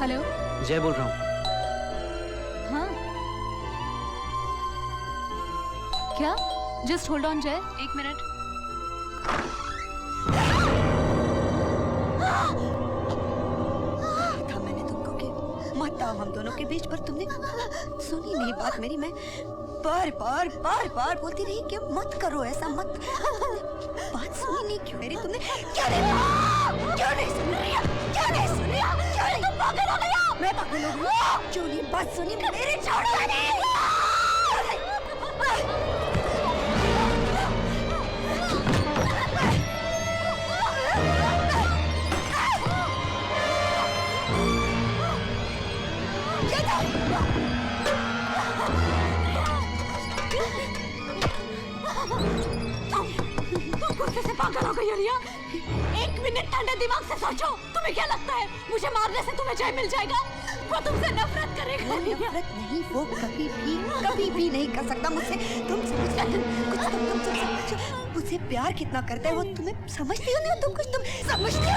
हेलो, जय बोल रहा हूँ। हाँ क्या? जस्ट होल्ड ऑन जय, 1 मिनट। था मैंने तुमको कि मत आओ हम दोनों के बीच, पर तुमने सुनी नहीं बात मेरी। मैं बार बार बार बार बोलती रही कि मत करो ऐसा, मत। बात सुनी नहीं क्यों मेरी तुमने? क्यों नहीं सुन रही? क्यों नहीं सुन रही? क्यों नहीं? तुम पागल हो गई हो? मैं पागल हो गई? क्यों नहीं बात सुनी मेरी? छोड़ो नहीं। तुम गुस्से से पागल हो गई हो रिया? 1 मिनट ठंडे दिमाग से सोचो। तुम्हें क्या लगता है मुझे मारने से तुम्हें जय मिल जाएगा? वो तुमसे नफरत करेगा। नफरत नहीं, वो कभी भी नहीं कर सकता मुझसे। तुम समझ मुझसे प्यार कितना करता है वो तुम्हें समझती हो नहीं? तुम कुछ तुम समझती हो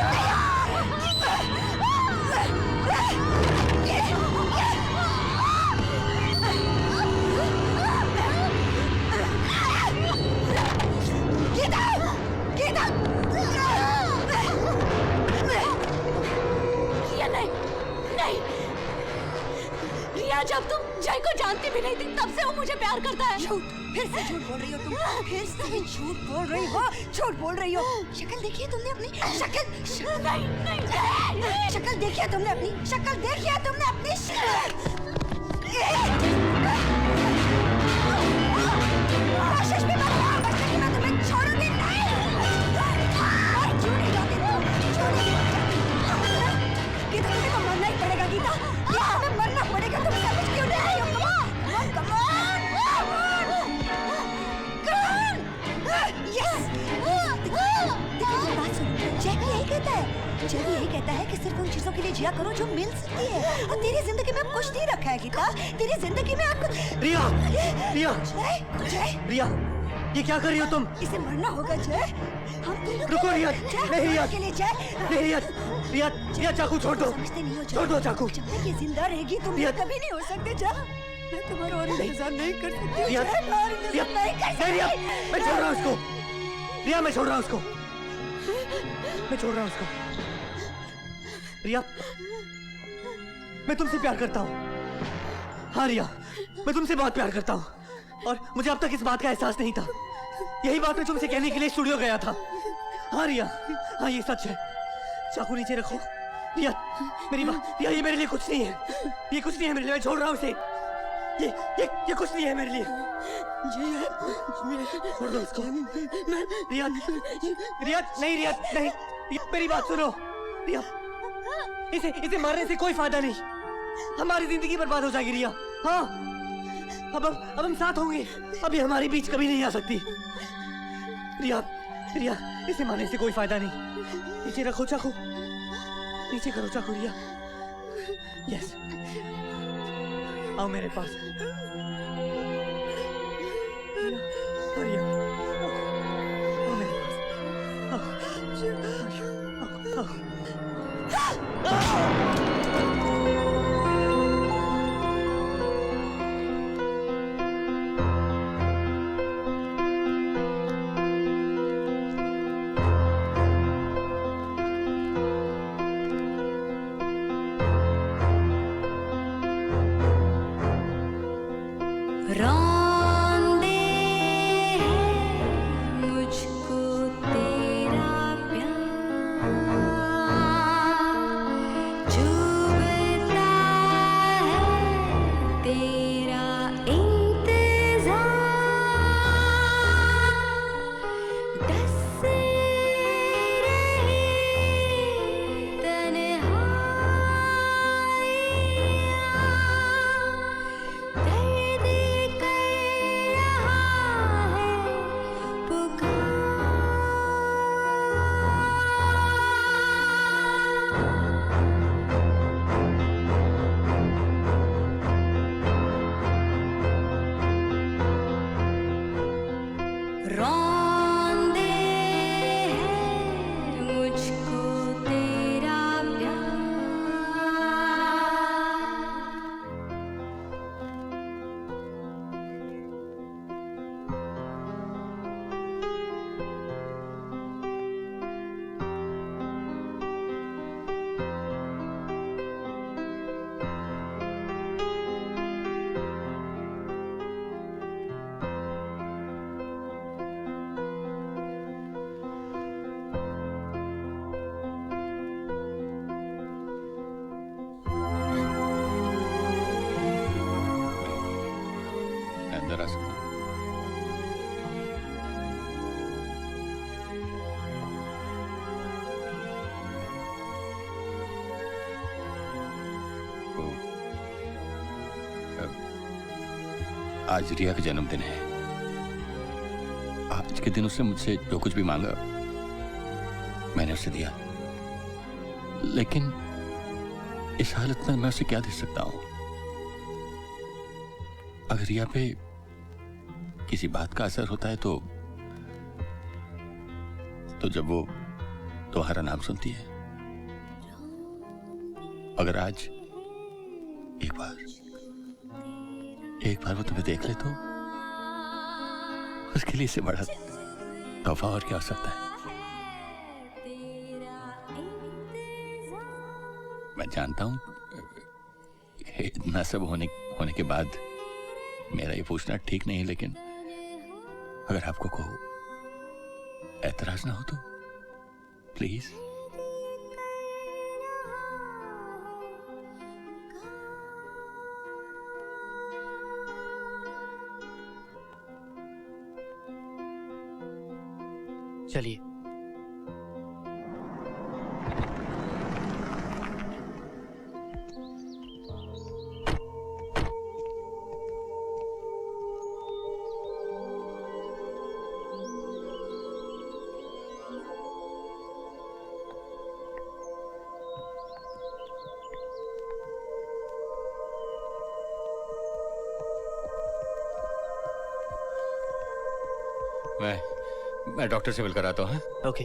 रिया, जब तुम जय को जानती भी नहीं थी तब से वो मुझे प्यार करता है। झूठ, फिर से झूठ बोल रही हो तुम। फिर से झूठ बोल रही हो, झूठ बोल रही हो। शक्ल देखी है तुमने अपनी? शक्ल नहीं, शक्ल देखी है तुमने अपनी? शक्ल देखी है तुमने अपनी? कोशिश भी मत करो बचने की, मैं तुम्हें छोड़ूंगी नहीं। क्यों नहीं जाती तुम? क्यों नहीं जाती? गीता, तुम्हें तो मरना ही पड़ेगा। गीता, तुम्हें मरना पड़ेगा। तुम समझ क्यों नहीं रही हो? Come on! Yes! देखो बात सुनो, जय भी यही कहता है। जय भी यही कहता है कि सिर्फ उन चीजों के लिए जिया करो जो मिल सकती है। और तेरी जिंदगी में अब कुछ नहीं रखा है गीता। तेरी जिंदगी में अब रिया, रिया, जय, रिया, ये क्या कर रही हो तुम? इसे मरना होगा जय। हम दोनों रुको रिया, नहीं रिया, के लिए जय, नहीं रिया, रिया, रिया चाकू छोड़ दो, समझते नहीं हो छोड़ दो चाकू। जब तक ये जिंदा रहेगी तुम कभी नहीं हो सकते जय। मैं तुम्हारा और इंतजार नहीं कर सकती। रिया, रिया, नहीं रिया, मैं छोड़ रहा हूँ उसको। रिया, मैं छोड़ रहा हूँ उसको। मैं छोड़ रहा हूँ उसको। रिया, मैं तुमसे प्यार करता हूँ। हाँ रिया, मैं तुमसे बहुत प्यार करता हूँ और मुझे अब तक इस बात का एहसास नहीं था। यही बात मैं तुमसे कहने के लिए स्टूडियो गया था। हाँ रिया, हाँ ये सच है। चाकू नीचे रखो। रिया, मेरी बात, रिया ये मेरे लिए कुछ नहीं है। ये कुछ नहीं है मेरे लिए, मैं छोड़ रहा हूँ इसे। ये कुछ नहीं है मेरे लिए। छोड़ दो उसको। रिया, रिया, नहीं रिया, नहीं, मेरी बात सुनो। रिया, इसे मारने से कोई फायदा नहीं। हमारी जिंदगी बर्बाद हो जाएगी रिया। हाँ, अब हम साथ होंगे। अभी हमारे बीच कभी नहीं आ सकती। रिया, रिया, इसे मारने से कोई फायदा नहीं। नीचे रखो चाकू, नीचे करो चाकू। रिया, यस, आओ मेरे पास। रिया, आओ मेरे पास। आओ, आज रिया का जन्मदिन है। आज के दिन उसने मुझसे जो कुछ भी मांगा मैंने उसे दिया, लेकिन इस हालत में मैं उसे क्या दे सकता हूं? अगर रिया पे किसी बात का असर होता है तो जब वो तुम्हारा नाम सुनती है, अगर आज एक बार वो तुम्हें देख ले तो उसके लिए इससे बड़ा तोहफा और क्या हो सकता है? मैं जानता हूं इतना सब होने के बाद मेरा ये पूछना ठीक नहीं, लेकिन अगर आपको एतराज ना हो तो प्लीज। चलिए। मैं डॉक्टर से मिलकर आता हूँ। ओके।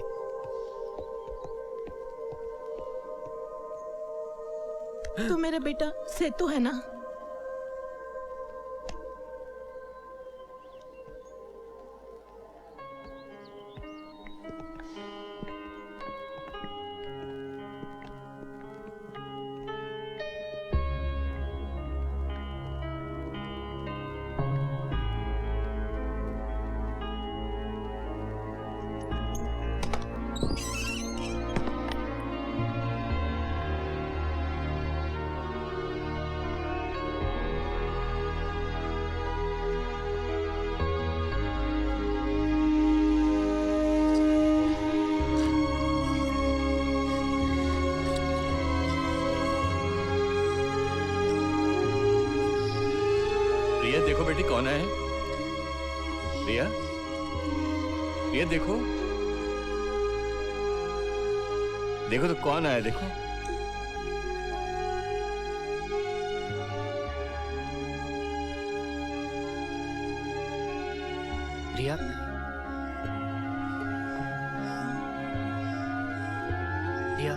तो मेरा बेटा सेतु है ना? देखो बेटी कौन है? रिया, ये देखो तो कौन आया? देखो रिया, रिया,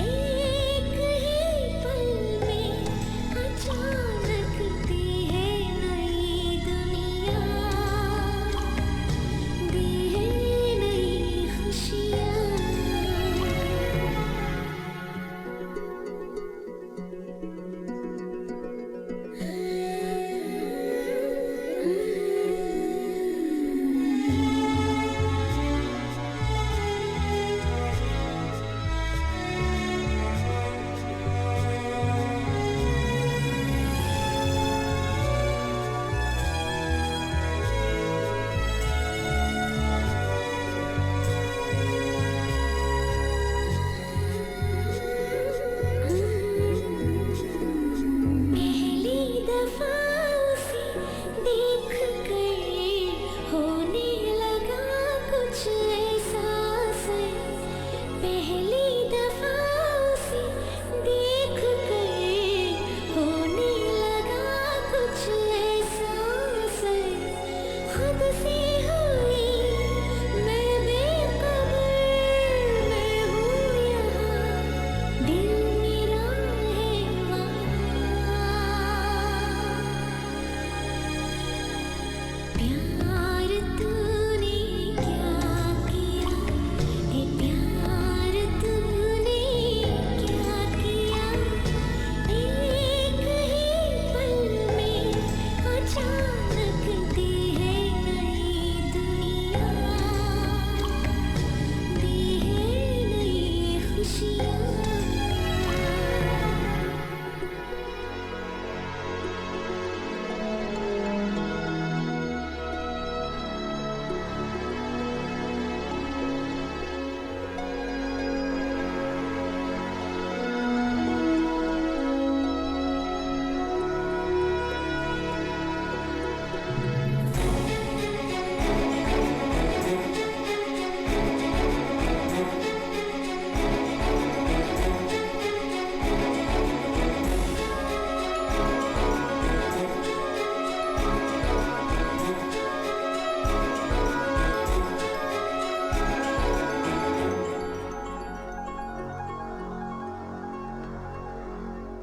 एक ही पल में अचानक दी है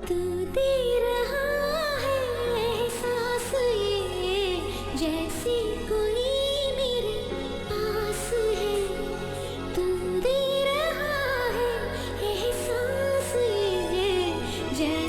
तू दे रहा है एहसास ये जैसे कोई मेरे पास है तू दे रहा है एहसास ये जैसे